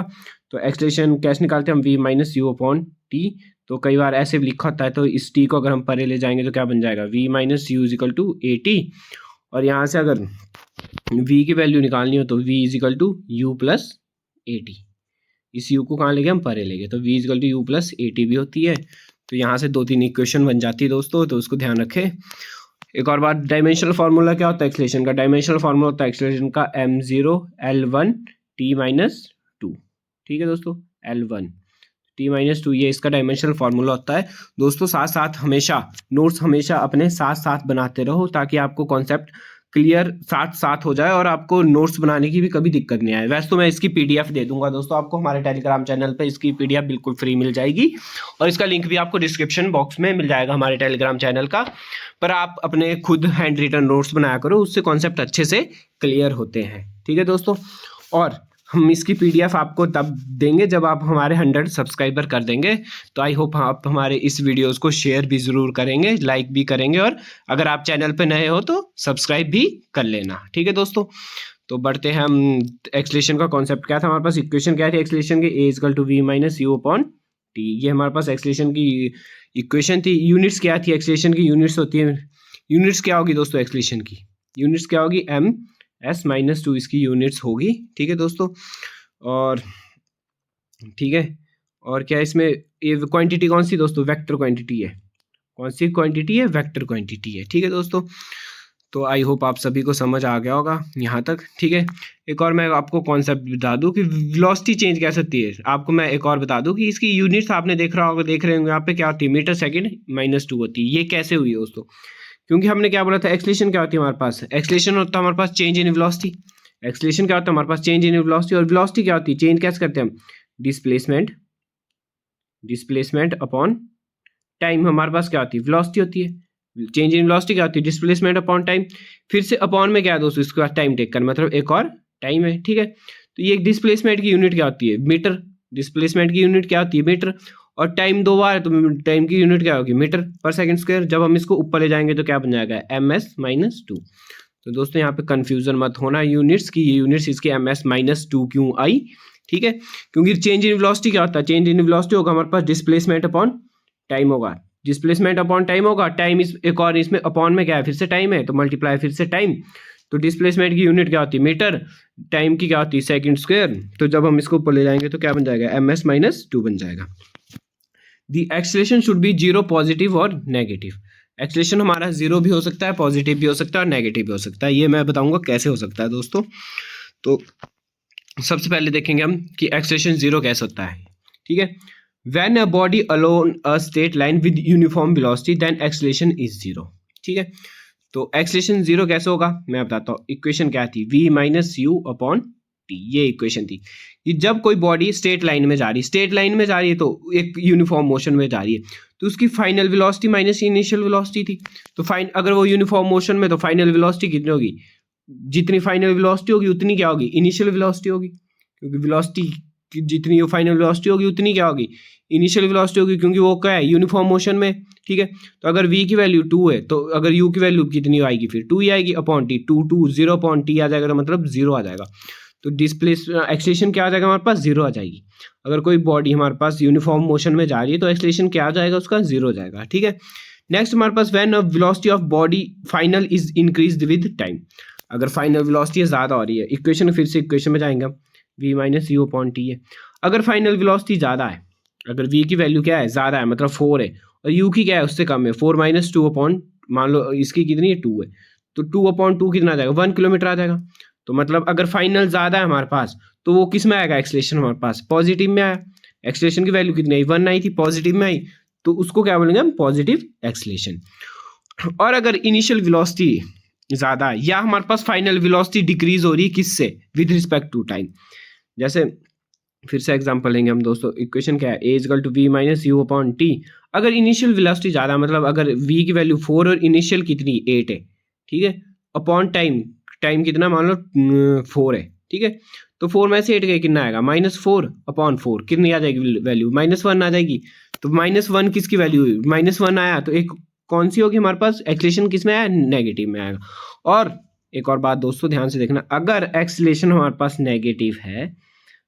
तो एक्सीलरेशन कैसे निकालते हैं हम, v minus u upon T, तो कई बार ऐसे लिखा होता है, तो इस t को अगर हम परे ले जाएंगे तो क्या बन जाएगा, v minus u equal to AT, और यहाँ से अगर v की वैल्यू निकालनी हो तो v is equal to u plus AT, इस u को कहाँ ले गए हम, परे ले गए, तो v is equal to u plus AT भी होती है। तो यहाँ से 2-3 इक्वेशन बन जाती है दोस्तों, तो उसको ध्यान रखें। एक और बात, डायमेंशनल फार्मूला क्या होता है एक्सीलरेशन का, डायमेंशनल फार्मूला होता है एक्सीलरेशन का m0L1t-2। ठीक है दोस्तों, L1 t-2, ये इसका डायमेंशनल फार्मूला होता है दोस्तों। साथ साथ हमेशा नोट्स हमेशा अपने साथ साथ बनाते रहो, ताकि आपको कॉन्सेप्ट क्लियर साथ साथ हो जाए और आपको नोट्स बनाने की भी कभी दिक्कत नहीं आए। वैसे तो मैं इसकी पीडीएफ दे दूंगा दोस्तों आपको, हमारे टेलीग्राम चैनल पे इसकी पीडीएफ बिल्कुल फ्री मिल जाएगी और इसका लिंक भी आपको डिस्क्रिप्शन बॉक्स में मिल जाएगा हमारे टेलीग्राम चैनल का। पर आप अपने खुद हैंड रिटन नोट्स बनाया करो, उससे कॉन्सेप्ट अच्छे से क्लियर होते हैं। ठीक है दोस्तों, और हम इसकी पीडीएफ आपको तब देंगे जब आप हमारे 100 सब्सक्राइबर कर देंगे। तो आई होप आप हमारे इस वीडियोस को शेयर भी ज़रूर करेंगे, लाइक भी करेंगे, और अगर आप चैनल पे नए हो तो सब्सक्राइब भी कर लेना। ठीक है दोस्तों, तो बढ़ते हैं हम। एक्सलेशन का कॉन्सेप्ट क्या था हमारे पास, इक्वेशन क्या थी एक्सलेशन की, a equal to v minus u upon t. ये हमारे पास एक्सलेशन की इक्वेशन थी। यूनिट्स क्या थी एक्सलेशन की, यूनिट्स होती है, यूनिट्स क्या होगी दोस्तों एक्सलेशन की, यूनिट्स क्या होगी, एम एस माइनस टू इसकी यूनिट्स होगी। ठीक है दोस्तों, और ठीक है, और क्या इसमें ये क्वांटिटी कौन सी दोस्तों, वेक्टर क्वांटिटी है। कौन सी क्वांटिटी है, वेक्टर क्वांटिटी है। ठीक है दोस्तों, तो आई होप आप सभी को समझ आ गया होगा यहाँ तक। ठीक है, एक और मैं आपको कॉन्सेप्ट बता दूं कि वेलोसिटी चेंज कैसे होती है। आपको मैं एक और बता दूं कि इसकी यूनिट्स आपने देख रहे होंगे यहाँ पे क्या होती है, मीटर सेकेंड माइनस टू होती है। ये कैसे हुई दोस्तों, क्योंकि हमने क्या बोला था, एक्सलेशन क्या होती है हमारे पास, एक्सलेशन होता है हमारे पास चेंज इन वेलोसिटी। एक्सलेशन क्या होता है हमारे पास, चेंज इन वेलोसिटी, और वेलोसिटी क्या होती है, चेंज कैसे करते हैं हम, डिस्प्लेसमेंट अपॉन टाइम। हमारे पास क्या होती है, वेलोसिटी होती है, चेंज इन वेलोसिटी क्या होती है, डिस्प्लेसमेंट अपॉन टाइम। फिर से अपॉन में क्या है दोस्तों, इसके बाद टाइम टेक कर, मतलब एक और टाइम है। ठीक है, तो ये डिस्प्लेसमेंट की यूनिट क्या होती है, मीटर। डिस्प्लेसमेंट की यूनिट क्या होती है, मीटर, और टाइम दो बार है तो टाइम की यूनिट क्या होगी, मीटर पर सेकंड स्क्वायर। जब हम इसको ऊपर ले जाएंगे तो क्या बन जाएगा, एम एस माइनस टू। तो दोस्तों यहाँ पे कंफ्यूजन मत होना यूनिट्स की, ये यूनिट्स इसके एम एस माइनस टू क्यों आई। ठीक है, क्योंकि चेंज इन वेलोसिटी क्या होता है, चेंज इन वेलोसिटी होगा हमारे पास डिस्प्लेसमेंट अपॉन टाइम होगा, डिस्प्लेसमेंट अपॉन टाइम होगा। टाइम इस एक और इसमें अपॉन में क्या है, फिर से टाइम है तो मल्टीप्लाई फिर से टाइम। तो डिस्प्लेसमेंट की यूनिट क्या होती है, मीटर, टाइम की क्या होती है, सेकंड स्क्वायर। तो जब हम इसको ऊपर ले जाएंगे तो क्या बन जाएगा, एम एस माइनस टू बन जाएगा। The acceleration should be zero, positive और नेगेटिव। एक्सलेशन हमारा जीरो भी हो सकता है, पॉजिटिव भी हो सकता है और नेगेटिव भी हो सकता है। ये मैं बताऊंगा कैसे हो सकता है दोस्तों। तो सबसे पहले देखेंगे हम कि एक्सलेशन जीरो कैसे होता है। ठीक है, when a body along a straight line with uniform velocity then acceleration is zero. ठीक है, तो एक्सलेशन जीरो कैसे होगा मैं बताता हूँ। इक्वेशन क्या थी, v minus u upon t, ये इक्वेशन थी कि जब कोई बॉडी स्ट्रेट लाइन में जा रही है, स्ट्रेट लाइन में जा रही है तो एक यूनिफॉर्म मोशन में जा रही है, तो उसकी final velocity minus initial velocity थी। तो अगर वो यूनिफॉर्म मोशन में तो फाइनल वेलोसिटी कितनी होगी, जितनी फाइनल वेलोसिटी होगी उतनी क्या होगी, इनिशियल वेलोसिटी होगी, क्योंकि वेलोसिटी जितनी फाइनल वेलोसिटी होगी उतनी क्या होगी, इनिशियल वेलोसिटी होगी, क्योंकि वो क्या है, यूनिफॉर्म मोशन में। ठीक है, तो अगर v की वैल्यू 2 है तो अगर u की वैल्यू कितनी आएगी, फिर 2 ही आएगी अपॉन टी, 2 0 अपॉन टी आ जाएगा, तो मतलब 0 आ जाएगा। तो डिस्प्लेस एक्सलेशन क्या आ जाएगा हमारे पास, 0 आ जाएगी। अगर कोई बॉडी हमारे पास यूनिफॉर्म मोशन में जा रही है तो एक्सलेशन क्या आ जाएगा उसका, 0 हो जाएगा। ठीक है, नेक्स्ट हमारे पास when velocity of body final is increased with time. अगर फाइनल वेलोसिटी ज़्यादा हो रही है, इक्वेशन फिर से इक्वेशन में जाएंगे हम, v minus u upon T है। अगर फाइनल वेलोसिटी ज़्यादा है, अगर v की वैल्यू क्या है, ज़्यादा है मतलब 4 है, और u की क्या है उससे कम है, 4 माइनस टू अपॉन, मान लो इसकी कितनी है 2 है, तो 2 अपॉन 2 कितना आ जाएगा, 1 किलोमीटर आ जाएगा। तो मतलब अगर फाइनल ज़्यादा है हमारे पास तो वो किस में आएगा, एक्सलेशन हमारे पास पॉजिटिव में आया। एक्सलेशन की वैल्यू कितनी आई, 1 आई थी, पॉजिटिव में आई, तो उसको क्या बोलेंगे हम, पॉजिटिव एक्सलेशन। और अगर इनिशियल वेलोसिटी ज़्यादा है या हमारे पास फाइनल वेलोसिटी डिक्रीज हो रही है किससे, विद रिस्पेक्ट टू टाइम। जैसे फिर से एग्जांपल लेंगे हम दोस्तों, इक्वेशन क्या है, a equal to v minus u upon t. अगर इनिशियल वेलोसिटी ज़्यादा, मतलब अगर v की वैल्यू 4 और इनिशियल कितनी 8 है, ठीक है, अपॉन टाइम, टाइम कितना मान लो 4 है। ठीक है, तो 4 में से 8 गए कितना आएगा, -4 अपॉन 4, कितनी आ जाएगी वैल्यू, -1 आ जाएगी। तो -1 किसकी वैल्यू, -1 आया, तो एक कौन सी होगी हमारे पास, एक्सलेशन किस में आया, नेगेटिव में आएगा। और एक और बात दोस्तों ध्यान से देखना, अगर एक्सलेशन हमारे पास नेगेटिव है,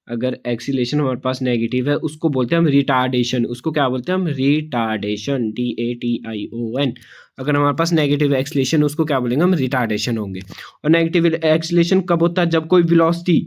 अगर एक्सीलेशन हमारे पास नेगेटिव है, उसको बोलते हैं हम रिटार्डेशन। उसको क्या बोलते हैं हम, रिटार्डेशन, TATION। अगर हमारे पास नेगेटिव एक्सीलेशन, उसको क्या बोलेंगे हम, रिटार्डेशन होंगे। और नेगेटिव एक्सीलेशन कब होता है, जब कोई वेलोसिटी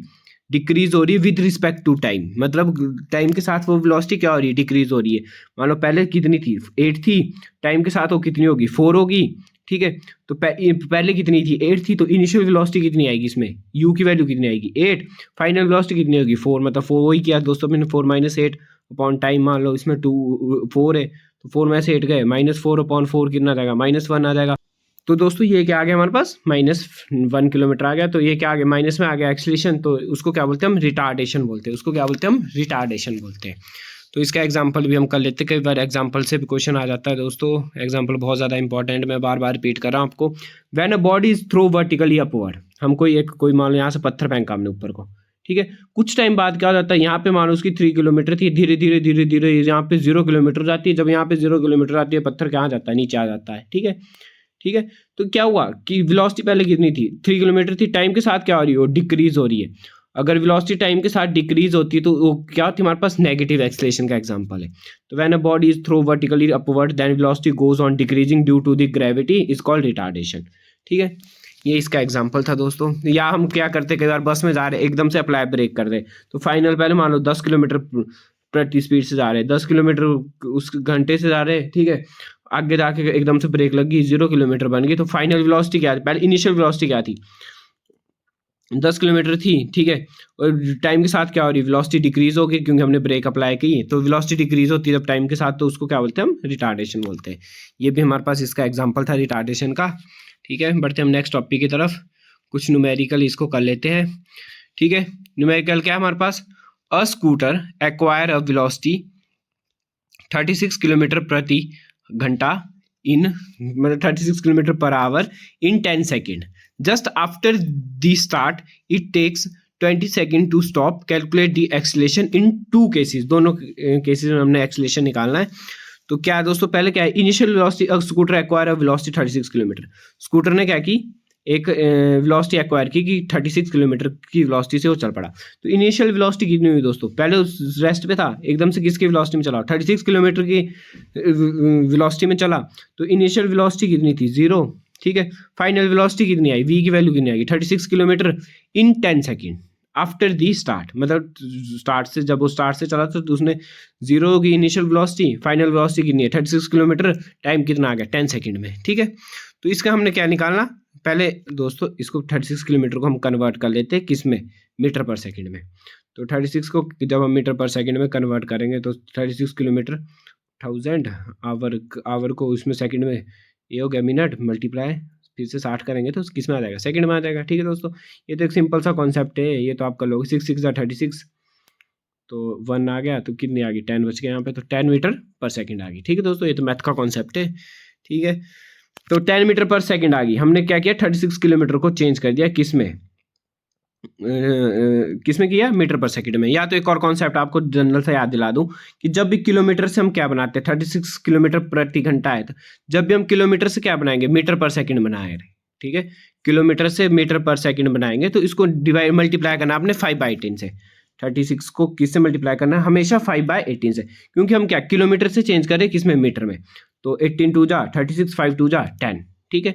डिक्रीज हो रही है विद रिस्पेक्ट टू टाइम, मतलब टाइम के साथ वो वेलोसिटी क्या हो रही है, डिक्रीज हो रही है। मान लो पहले कितनी थी, 8 थी, टाइम के साथ वो कितनी होगी, 4 होगी। ठीक है, तो पहले कितनी थी, 8 थी, तो इनिशियल वेलोसिटी कितनी आएगी इसमें, u की वैल्यू कितनी आएगी, 8, फाइनल वेलोसिटी कितनी होगी, 4, मतलब 4 वही किया दोस्तों मैंने, 4 माइनस 8 अपॉन टाइम, मान लो इसमें 4 है तो 4 में से 8 गए, -4 अपॉन 4 कितना आ जाएगा, -1 आ जाएगा। तो दोस्तों ये क्या आ गया हमारे पास -1 किलोमीटर आ गया, तो ये क्या आ गया, माइनस में आ गया एक्सीलरेशन, तो उसको क्या बोलते हैं हम, रिटार्डेशन बोलते हैं, उसको क्या बोलते हैं हम, रिटार्डेशन बोलते हैं। तो इसका एग्जांपल भी हम कर लेते हैं, कई बार एग्जांपल से भी क्वेश्चन आ जाता है दोस्तों, एग्जांपल बहुत ज़्यादा इंपॉर्टेंट, मैं बार बार रिपीट कर रहा हूँ आपको। When a body is throw vertically upward, हम कोई मान लो यहाँ से पत्थर फेंका हमने ऊपर को, ठीक है, कुछ टाइम बाद क्या हो जाता है, यहाँ पे मानो उसकी 3 किलोमीटर थी, धीरे धीरे धीरे धीरे यहाँ पे 0 किलोमीटर जाती है, जब यहाँ पे 0 किलोमीटर आती है पत्थर कहाँ जाता है, नीचे आ जाता है, ठीक है, ठीक है। तो क्या हुआ कि वेलोसिटी पहले कितनी थी, 3 किलोमीटर थी, टाइम के साथ क्या हो रही है, डिक्रीज हो रही है। अगर वेलोसिटी टाइम के साथ डिक्रीज होती है तो वो क्या होती है, हमारे पास नेगेटिव एक्सेलरेशन का एग्जांपल है। तो when a body is throw vertically upward then velocity goes on decreasing due to the gravity is called retardation, ठीक है। ये इसका एग्जांपल था दोस्तों। या हम क्या करते, कई बार बस में जा रहे एकदम से अप्लाई ब्रेक कर दे, तो फाइनल पहले मान लो 10 किलोमीटर प्रति स्पीड से जा रहे हैं, 10 किलोमीटर उस घंटे से जा रहे हैं, ठीक है, आगे जाके एकदम से ब्रेक लग गई, 0 किलोमीटर बन गई, तो फाइनल वेलोसिटी क्या थी, पहले इनिशियल वेलोसिटी क्या थी, 10 किलोमीटर थी, ठीक है, और टाइम के साथ क्या हो रही है, वेलोसिटी डिक्रीज हो गई क्योंकि हमने ब्रेक अप्लाई की, तो वेलोसिटी डिक्रीज होती है जब टाइम के साथ, तो उसको क्या बोलते हैं हम, रिटार्डेशन बोलते हैं। ये भी हमारे पास इसका एग्जांपल था रिटार्डेशन का, ठीक है। बढ़ते हम नेक्स्ट टॉपिक की तरफ, कुछ न्यूमेरिकल इसको कर लेते हैं, ठीक है। न्यूमेरिकल क्या है हमारे पास, a scooter acquire a velocity 36 kilometre प्रति घंटा इन, मतलब 36 kilometre per hour in 10 second, just after the start it takes 20 second to stop, calculate the acceleration in 2 cases, दोनों केसेस में हमने एक्सीलरेशन निकालना है। तो क्या है दोस्तों, पहले क्या है, initial velocity, scooter acquire velocity 36 kilometre, scooter ने क्या की, एक वेलोसिटी एक्वायर की कि 36 किलोमीटर की वेलोसिटी से वो चल पड़ा। तो इनिशियल वेलोसिटी कितनी हुई दोस्तों, पहले उस रेस्ट पे था, एकदम से किसकी वेलोसिटी में चला, 36 किलोमीटर की वेलोसिटी में चला, तो इनिशियल वेलोसिटी कितनी थी, 0, ठीक है। फाइनल वेलोसिटी कितनी आई, v की वैल्यू कितनी आएगी, 36 kilometre in 10 second after the start, मतलब स्टार्ट से, जब वो स्टार्ट से चला था तो उसने 0 की इनिशियल वेलोसिटी, फाइनल वेलोसिटी कितनी है 36 किलोमीटर, टाइम कितना आ गया 10 सेकेंड में, ठीक है। तो इसका हमने क्या निकालना, पहले दोस्तों इसको 36 किलोमीटर को हम कन्वर्ट कर लेते हैं किस में, मीटर पर सेकंड में। तो 36 को जब हम मीटर पर सेकंड में कन्वर्ट करेंगे तो 36 किलोमीटर 1000 आवर को उसमें सेकंड में, ये हो गया मिनट, मल्टीप्लाई फिर से 60 करेंगे तो किस में आ जाएगा, सेकंड में आ जाएगा, ठीक है दोस्तों। ये तो एक सिंपल सा कॉन्सेप्ट है, ये तो आप कर लोगे, 6 6 36, तो 1 आ गया, तो कितनी आ गई, 10 बच गया यहाँ पे, तो 10 मीटर पर सेकंड आ गई, ठीक है दोस्तों। ये तो मैथ का कॉन्सेप्ट है, ठीक है। तो 10 मीटर पर सेकंड आ गई, हमने क्या किया, 36 किलोमीटर को चेंज कर दिया किस में, किस में किया, मीटर पर सेकंड में। या तो एक और कॉन्सेप्ट आपको जनरल से याद दिला दूं कि जब भी किलोमीटर से हम क्या बनाते हैं, 36 किलोमीटर प्रति घंटा है, तो जब भी हम किलोमीटर से क्या बनाएंगे, मीटर पर सेकंड बनाएंगे, ठीक है। किलोमीटर से मीटर पर सेकंड बनाएंगे तो इसको डिवाइड मल्टीप्लाई करना आपने 5/18 से, 36 को किससे मल्टीप्लाई करना है, हमेशा 5/18 से, क्योंकि हम क्या किलोमीटर से चेंज करें किस में, मीटर में, तो 18 2 जा 36, 5 2 जा 10, ठीक है।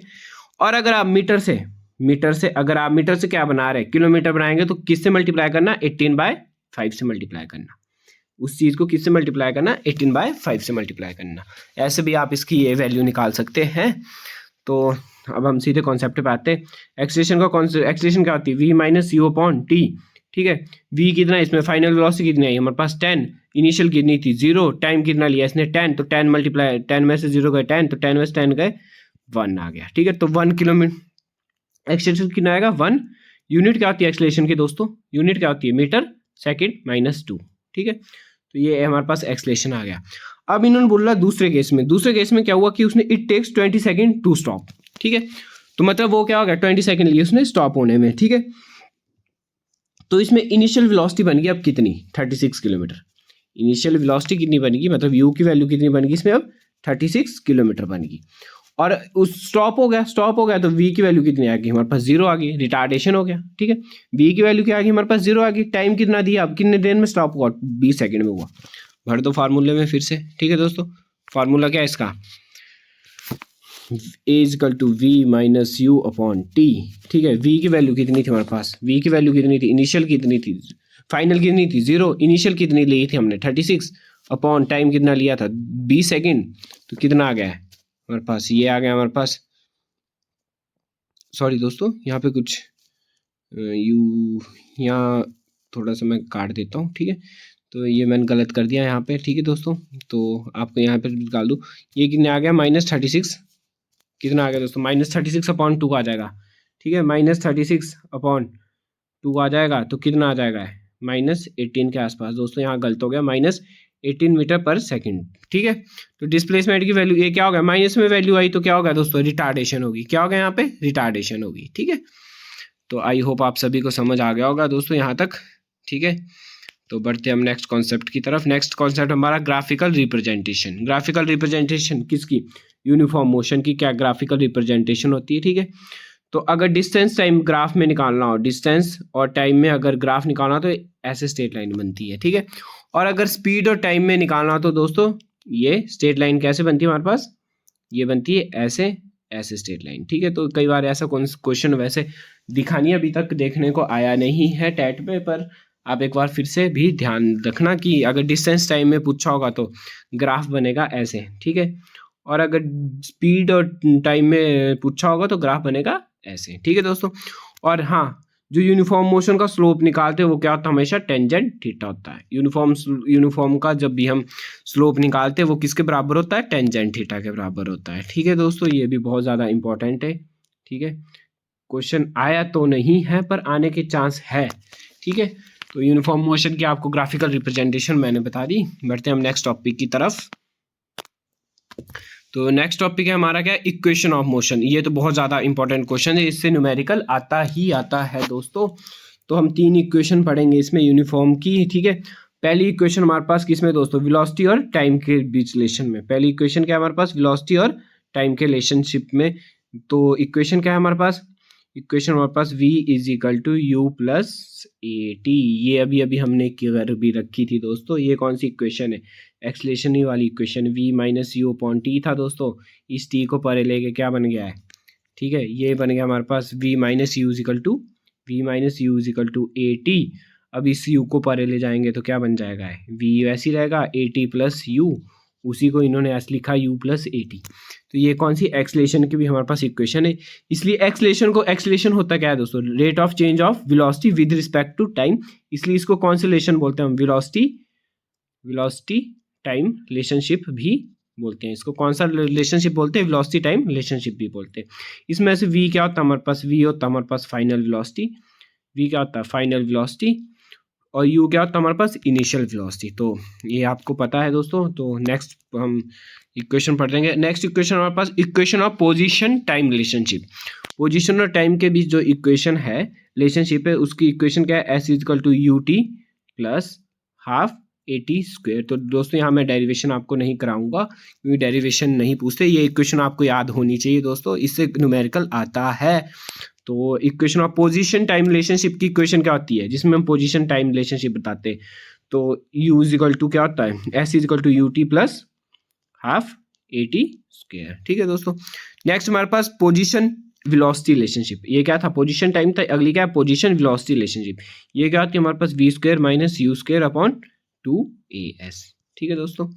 और अगर आप मीटर से अगर आप मीटर से क्या बना रहे हैं, किलोमीटर बनाएंगे तो किससे मल्टीप्लाई करना, 18/5 से मल्टीप्लाई करना, उस चीज को किससे मल्टीप्लाई करना, 18/5 से मल्टीप्लाई करना। ऐसे भी आप इसकी ये वैल्यू निकाल सकते हैं। तो अब हम सीधे कॉन्सेप्ट पे आते हैं। एक्सेलरेशन क्या होती है, v minus u upon t, ठीक है। v कितना है इसमें, फाइनल वेलोसिटी कितनी आई हमारे पास 10, इनिशियल कितनी थी 0, टाइम कितना लिया इसने 10, तो 10 मल्टीप्लाई 10 में से 0 गए 10, तो 10 में से 10 गए 1 आ गया, ठीक है। तो 1 किलोमीटर एक्सेलरेशन कितना आएगा 1, यूनिट क्या होती है एक्सेलरेशन की दोस्तों, यूनिट क्या होती है, मीटर सेकेंड माइनस 2, ठीक है। तो ये हमारे पास एक्सेलरेशन आ गया। अब इन्होंने बोला दूसरे केस में क्या हुआ कि उसने it takes 20 second to stop, ठीक है। तो मतलब वो क्या हो गया, 20 सेकेंड लिए उसने स्टॉप होने में, ठीक है। तो इसमें इनिशियल वेलोसिटी बन गई अब कितनी, 36 किलोमीटर, इनिशियल वेलोसिटी कितनी बनेगी, मतलब यू की वैल्यू कितनी बनेगी इसमें अब 36 किलोमीटर बनेगी। और उस स्टॉप हो गया तो v की वैल्यू कितनी आ गई हमारे पास, 0 आ गई, रिटार्डेशन हो गया, ठीक है। v की वैल्यू क्या आ गई हमारे पास, 0 आ गई, टाइम कितना दिया, अब कितने देर में स्टॉप हुआ, 20 सेकंड में हुआ। भर दो फार्मूले में फिर से, ठीक है दोस्तों। फार्मूला क्या है इसका, a equal to v minus u upon t, ठीक है। v की वैल्यू कितनी थी हमारे पास, v की वैल्यू कितनी थी, इनिशियल कितनी थी, फाइनल कितनी थी 0, इनिशियल कितनी ली थी हमने 36, अपॉन टाइम कितना लिया था 20 सेकेंड, तो कितना आ गया है हमारे पास, ये आ गया हमारे पास, सॉरी दोस्तों यहाँ पे कुछ यहाँ थोड़ा सा मैं काट देता हूँ, ठीक है। तो ये मैंने गलत कर दिया यहाँ पे, ठीक है दोस्तों। तो आपको यहाँ पे निकाल दूँ, ये कितने आ गया -36 कितना आ गया दोस्तों, -36/2 आ जाएगा। ठीक है, -36/2 आ जाएगा तो कितना आ जाएगा, -18 के आसपास। दोस्तों यहाँ गलत हो गया, -18 मीटर पर सेकंड। ठीक है, तो डिस्प्लेसमेंट की वैल्यू ये क्या होगा, माइनस में वैल्यू आई तो क्या होगा दोस्तों, रिटार्डेशन होगी। क्या होगा यहाँ पे, रिटार्डेशन होगी। ठीक है, तो आई होप आप सभी को समझ आ गया होगा दोस्तों यहाँ तक। ठीक है, तो बढ़ते हम नेक्स्ट कॉन्सेप्ट की तरफ। नेक्स्ट कॉन्सेप्ट हमारा ग्राफिकल रिप्रेजेंटेशन। ग्राफिकल रिप्रेजेंटेशन किसकी, यूनिफॉर्म मोशन की क्या ग्राफिकल रिप्रेजेंटेशन होती है। ठीक है, तो अगर डिस्टेंस टाइम ग्राफ में निकालना हो, डिस्टेंस और टाइम में अगर ग्राफ निकालना हो तो ऐसे स्ट्रेट लाइन बनती है। ठीक है, और अगर स्पीड और टाइम में निकालना हो तो दोस्तों ये स्ट्रेट लाइन कैसे बनती है हमारे पास, ये बनती है ऐसे, ऐसे स्ट्रेट लाइन। ठीक है, तो कई बार ऐसा क्वेश्चन वैसे दिखानी अभी तक देखने को आया नहीं है टैट पे, पर आप एक बार फिर से भी ध्यान रखना कि अगर डिस्टेंस टाइम में पूछा होगा तो ग्राफ बनेगा ऐसे। ठीक है, और अगर स्पीड और टाइम में पूछा होगा तो ग्राफ बनेगा ऐसे। ठीक है दोस्तों, और हाँ, जो यूनिफॉर्म मोशन का स्लोप निकालते हैं वो क्या होता है, हमेशा टेंजेंट थीटा होता है। यूनिफॉर्म का जब भी हम स्लोप निकालते हैं वो किसके बराबर होता है, टेंजेंट थीटा के बराबर होता है। ठीक है दोस्तों, ये भी बहुत ज़्यादा इंपॉर्टेंट है। ठीक है, क्वेश्चन आया तो नहीं है पर आने के चांस है। ठीक है, तो यूनिफॉर्म मोशन की आपको ग्राफिकल रिप्रेजेंटेशन मैंने बता दी। बढ़ते हैं हम नेक्स्ट टॉपिक की तरफ। तो नेक्स्ट टॉपिक है हमारा क्या, इक्वेशन ऑफ मोशन। ये तो बहुत ज़्यादा इंपॉर्टेंट क्वेश्चन है, इससे न्यूमेरिकल आता ही आता है दोस्तों। तो हम 3 इक्वेशन पढ़ेंगे इसमें यूनिफॉर्म की। ठीक है, पहली इक्वेशन हमारे पास किसमें दोस्तों, वेलोसिटी और टाइम के बीच रिलेशन में। पहली इक्वेशन क्या है हमारे पास, वेलोसिटी और टाइम के रिलेशनशिप में। तो इक्वेशन क्या है हमारे पास, इक्वेशन हमारे पास v = u + at। ये अभी अभी हमने कर भी रखी थी दोस्तों। ये कौन सी इक्वेशन है, एक्सलेशन ही वाली इक्वेशन, v - u/t था दोस्तों। इस t को परे लेके क्या बन गया है, ठीक है, ये बन गया हमारे पास v - u = at। अब इस u को परे ले जाएंगे तो क्या बन जाएगा, v वैसे ही रहेगा, at + u, उसी को इन्होंने ऐसे लिखा u + at। तो ये कौन सी, एक्सलेशन की भी हमारे पास इक्वेशन है। इसलिए एक्सलेशन होता क्या है दोस्तों, rate of change of velocity with respect to time. इसलिए इसको कौन से रिलेशन बोलते हैं हम, वेलोसिटी टाइम रिलेशनशिप भी बोलते हैं। इसको कौन सा रिलेशनशिप बोलते हैं, वेलोसिटी टाइम रिलेशनशिप भी बोलते हैं। इसमें से v क्या होता है हमारे पास, v होता है हमारे पास फाइनल वेलोसिटी, v क्या होता है फाइनल वेलोसिटी, और u क्या होता है हमारे पास, इनिशियल वेलोसिटी। तो ये आपको पता है दोस्तों। तो नेक्स्ट हम इक्वेशन पढ़ लेंगे। नेक्स्ट इक्वेशन हमारे पास, equation of position time relationship. Position और टाइम के बीच जो इक्वेशन है, रिलेशनशिप है, उसकी इक्वेशन क्या है, s = ut + ½ at²। तो दोस्तों यहाँ मैं डेरिवेशन आपको नहीं कराऊंगा क्योंकि डेरिवेशन नहीं पूछते, ये इक्वेशन आपको याद होनी चाहिए दोस्तों, इससे न्यूमेरिकल आता है। तो equation of position time relationship की इक्वेशन क्या होती है, जिसमें हम पोजीशन टाइम रिलेशनशिप बताते हैं। तो u = क्या होता है, s = ut + ½ at²। ठीक है दोस्तों, नेक्स्ट हमारे पास पोजीशन वेलोसिटी रिलेशनशिप। ये क्या था, पोजीशन टाइम था, अगली क्या है, पोजीशन वेलोसिटी रिलेशनशिप। ये क्या होती है हमारे पास, v² - u²/2as। ठीक है दोस्तों, तो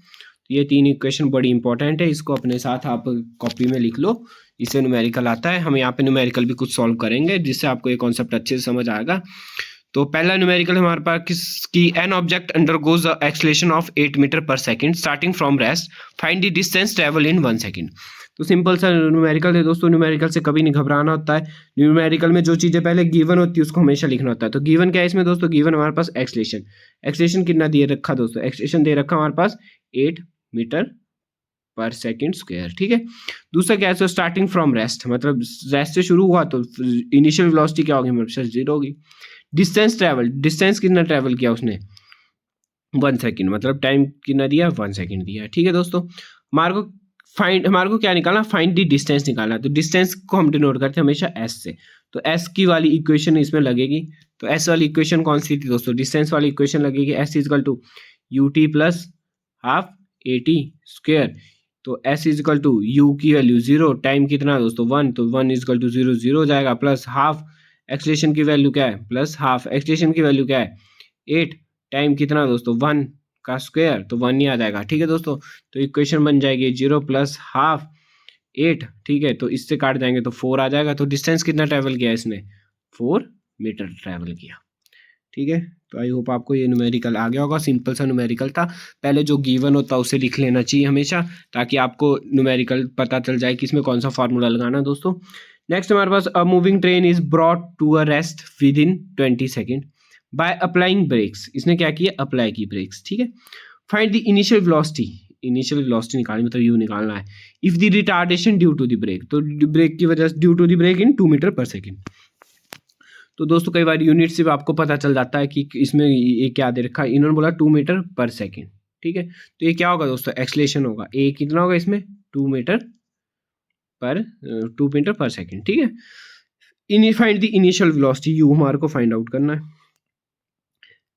ये 3 इक्वेशन बड़ी इंपॉर्टेंट है, इसको अपने साथ आप कॉपी में लिख लो, इससे न्यूमेरिकल आता है। हम यहाँ पे न्यूमेरिकल भी कुछ सॉल्व करेंगे जिससे आपको ये कॉन्सेप्ट अच्छे से समझ आएगा। तो पहला न्यूमेरिकल हमारे पास किसकी, an object undergoes the acceleration of 8 metre per second starting from rest, find the distance travel in 1 second. तो सिंपल सा न्यूमेरिकल है दोस्तों, न्यूमेरिकल से कभी नहीं घबराना होता है। न्यूमेरिकल में जो चीज़ें पहले गिवन होती है उसको हमेशा लिखना होता है। तो गिवन क्या है इसमें दोस्तों, गिवन हमारे पास एक्सेलरेशन कितना दिए रखा दोस्तों, एक्सेलरेशन दे रखा हमारे पास 8 मीटर पर सेकंड स्क्वायर। ठीक है, दूसरा क्या है, स्टार्टिंग फ्रॉम रेस्ट, मतलब रेस्ट से शुरू हुआ तो इनिशियल वेलोसिटी क्या होगी हमारे पास, 0 होगी। डिस्टेंस ट्रेवल, डिस्टेंस कितना ट्रेवल किया उसने, 1 सेकंड, मतलब टाइम कितना दिया, 1 सेकंड दिया। ठीक है दोस्तों, हमारे को क्या निकालना, फाइंड दी डिस्टेंस निकालना। तो डिस्टेंस को हम डिनोट करते हैं हमेशा s से, तो s की वाली इक्वेशन इसमें लगेगी। तो s वाली इक्वेशन कौन सी थी दोस्तों, डिस्टेंस वाली इक्वेशन लगेगी, s = ut + ½ at²। तो s = u की वैल्यू 0, टाइम कितना दोस्तों 1, तो 1 = 0, 0 हो जाएगा, प्लस ½ एक्सेलरेशन की वैल्यू क्या है, +½ एक्सेलरेशन की वैल्यू क्या है 8, टाइम कितना दोस्तों 1 का स्क्वायर, तो 1 ही आ जाएगा। ठीक है दोस्तों, तो इक्वेशन बन जाएगी 0 + ½ 8। ठीक है, तो इससे काट जाएंगे तो 4 आ जाएगा। तो डिस्टेंस कितना ट्रैवल किया इसने, 4 मीटर ट्रैवल किया। ठीक है। तो आई होप आपको ये न्यूमेरिकल आ गया होगा, सिंपल सा न्यूमेरिकल था। पहले जो गिवन होता है उसे लिख लेना चाहिए हमेशा, ताकि आपको न्यूमेरिकल पता चल जाए कि इसमें कौन सा फार्मूला लगाना है दोस्तों। नेक्स्ट हमारे पास a moving train is brought to a rest with in 20 second by applying brakes. इसने क्या किया, अप्लाई की ब्रेक्स, ठीक है। Find the initial velocity, initial velocity निकालनी मतलब यू निकालना है। If the retardation due to the brake, तो ब्रेक की वजह से due to the brake in 2 metre per second. तो दोस्तों कई बार यूनिट से आपको पता चल जाता है कि इसमें ये क्या दे रखा है, इन्होंने बोला 2 मीटर पर सेकेंड, ठीक है। तो ये क्या होगा दोस्तों, एक्सलेशन होगा, ए कितना होगा इसमें 2 मीटर पर 2 मीटर पर सेकेंड, ठीक है। इन find the initial velocity, you हमारे को फाइंड आउट करना है।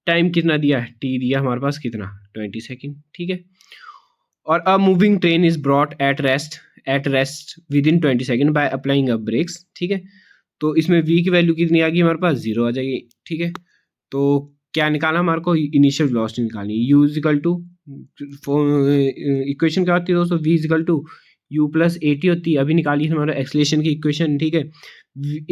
टाइम कितना दिया है, टी दिया हमारे पास कितना 20 सेकेंड, ठीक है। और a moving train is brought at rest with in 20 second by applying a brakes, ठीक है। तो इसमें v की वैल्यू कितनी आ गई हमारे पास, 0 आ जाएगी, ठीक है। तो क्या निकालना हमारे को, इनिशियल वेलोसिटी निकालनी है। u इजिकल टू, इक्वेशन क्या होती है दोस्तों, v is equal to u plus A T होती है। अभी निकाली हमारा एक्सलेशन की इक्वेशन, ठीक है।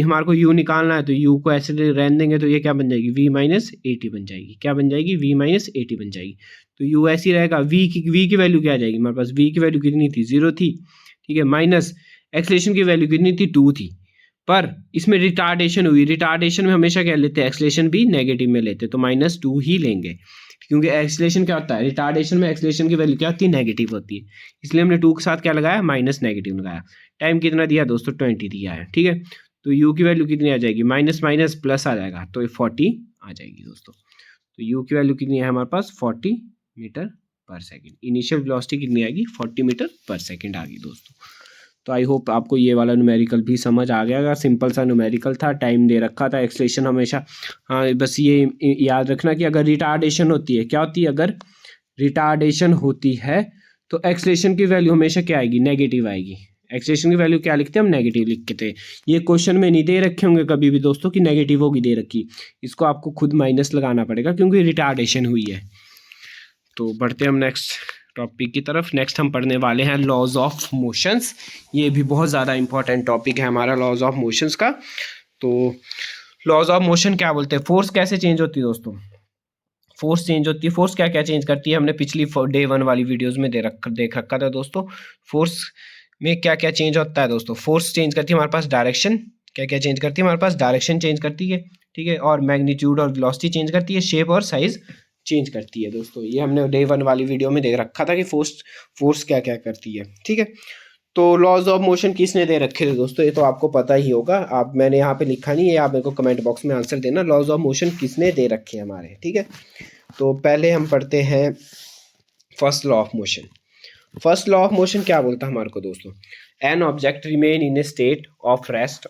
हमारे को u निकालना है, तो u को ऐसे रहने देंगे, तो ये क्या बन जाएगी, v माइनस ए टी बन जाएगी। क्या बन जाएगी, v माइनस ए टी बन जाएगी। तो u ऐसी रहेगा, v की वैल्यू क्या आ जाएगी हमारे पास, v की वैल्यू कितनी थी, 0 थी, ठीक है। माइनस एक्सलेशन की वैल्यू कितनी थी, 2 थी। पर इसमें रिटार्डेशन हुई, रिटार्डेशन में हमेशा क्या लेते हैं, एक्सलेशन भी नेगेटिव में लेते हैं, तो -2 ही लेंगे, क्योंकि एक्सलेशन क्या होता है, रिटार्डेशन में एक्सलेशन की वैल्यू क्या होती है, नेगेटिव होती है। इसलिए हमने 2 के साथ क्या लगाया, माइनस नेगेटिव लगाया। टाइम कितना दिया दोस्तों, 20 दिया है, ठीक है। तो यू की वैल्यू कितनी आ जाएगी, माइनस माइनस प्लस आ जाएगा, तो 40 आ जाएगी दोस्तों। तो यू की वैल्यू कितनी है हमारे पास, 40 metre per second. Initial velocity कितनी आएगी, 40 मीटर पर सेकेंड आ गई दोस्तों। तो आई होप आपको ये वाला न्यूमेरिकल भी समझ आ गया, अगर सिंपल सा न्यूमेरिकल था, टाइम दे रखा था, एक्सलेशन हमेशा, हाँ बस ये याद रखना कि अगर रिटार्डेशन होती है, क्या होती है, अगर रिटार्डेशन होती है तो एक्सलेशन की वैल्यू हमेशा क्या आएगी, नेगेटिव आएगी। एक्सलेशन की वैल्यू क्या लिखते हैं हम, नेगेटिव लिखते थे। ये क्वेश्चन में नहीं दे रखे होंगे कभी भी दोस्तों कि नेगेटिव होगी दे रखी, इसको आपको खुद माइनस लगाना पड़ेगा क्योंकि रिटार्डेशन हुई है। तो बढ़ते हैं हम नेक्स्ट टॉपिक की तरफ। नेक्स्ट हम पढ़ने वाले हैं लॉज ऑफ मोशंस। ये भी बहुत ज़्यादा इंपॉर्टेंट टॉपिक है हमारा, लॉज ऑफ मोशंस का। तो लॉज ऑफ मोशन क्या बोलते हैं, फोर्स कैसे चेंज होती है दोस्तों, फोर्स चेंज होती है। फोर्स क्या क्या चेंज करती है, हमने पिछली डे 1 वाली वीडियोस में देख रखा था दोस्तों। फोर्स में क्या क्या चेंज होता है दोस्तों, फोर्स चेंज करती है हमारे पास डायरेक्शन, क्या क्या चेंज करती है हमारे पास, डायरेक्शन चेंज करती है, ठीक है। और मैग्नीट्यूड और वेलोसिटी चेंज करती है, शेप और साइज चेंज करती है दोस्तों। ये हमने डे 1 वाली वीडियो में देख रखा था कि फोर्स क्या क्या करती है, ठीक है। तो लॉज ऑफ मोशन किसने दे रखे थे दोस्तों, ये तो आपको पता ही होगा। आप, मैंने यहाँ पे लिखा नहीं है, आप मेरे को कमेंट बॉक्स में आंसर देना, लॉज ऑफ मोशन किसने दे रखे हैं हमारे, ठीक है। तो पहले हम पढ़ते हैं first law of motion. First law of motion क्या बोलता है हमारे को दोस्तों, an object remain in a state of rest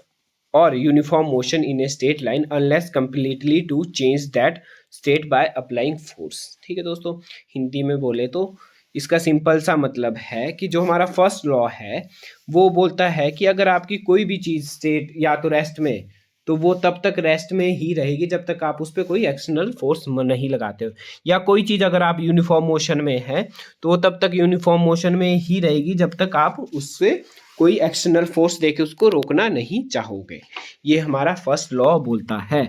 और uniform motion in a straight line unless completely to change that state by applying force, ठीक है दोस्तों। हिंदी में बोले तो इसका सिंपल सा मतलब है कि जो हमारा फर्स्ट लॉ है वो बोलता है कि अगर आपकी कोई भी चीज़ स्टेट या तो रेस्ट में, तो वो तब तक रेस्ट में ही रहेगी जब तक आप उस पर कोई एक्सटर्नल फोर्स नहीं लगाते हो। या कोई चीज़ अगर आप यूनिफॉर्म मोशन में है तो वो तब तक यूनिफॉर्म मोशन में ही रहेगी जब तक आप उससे कोई एक्सटर्नल फोर्स देके उसको रोकना नहीं चाहोगे। ये हमारा फर्स्ट लॉ बोलता है,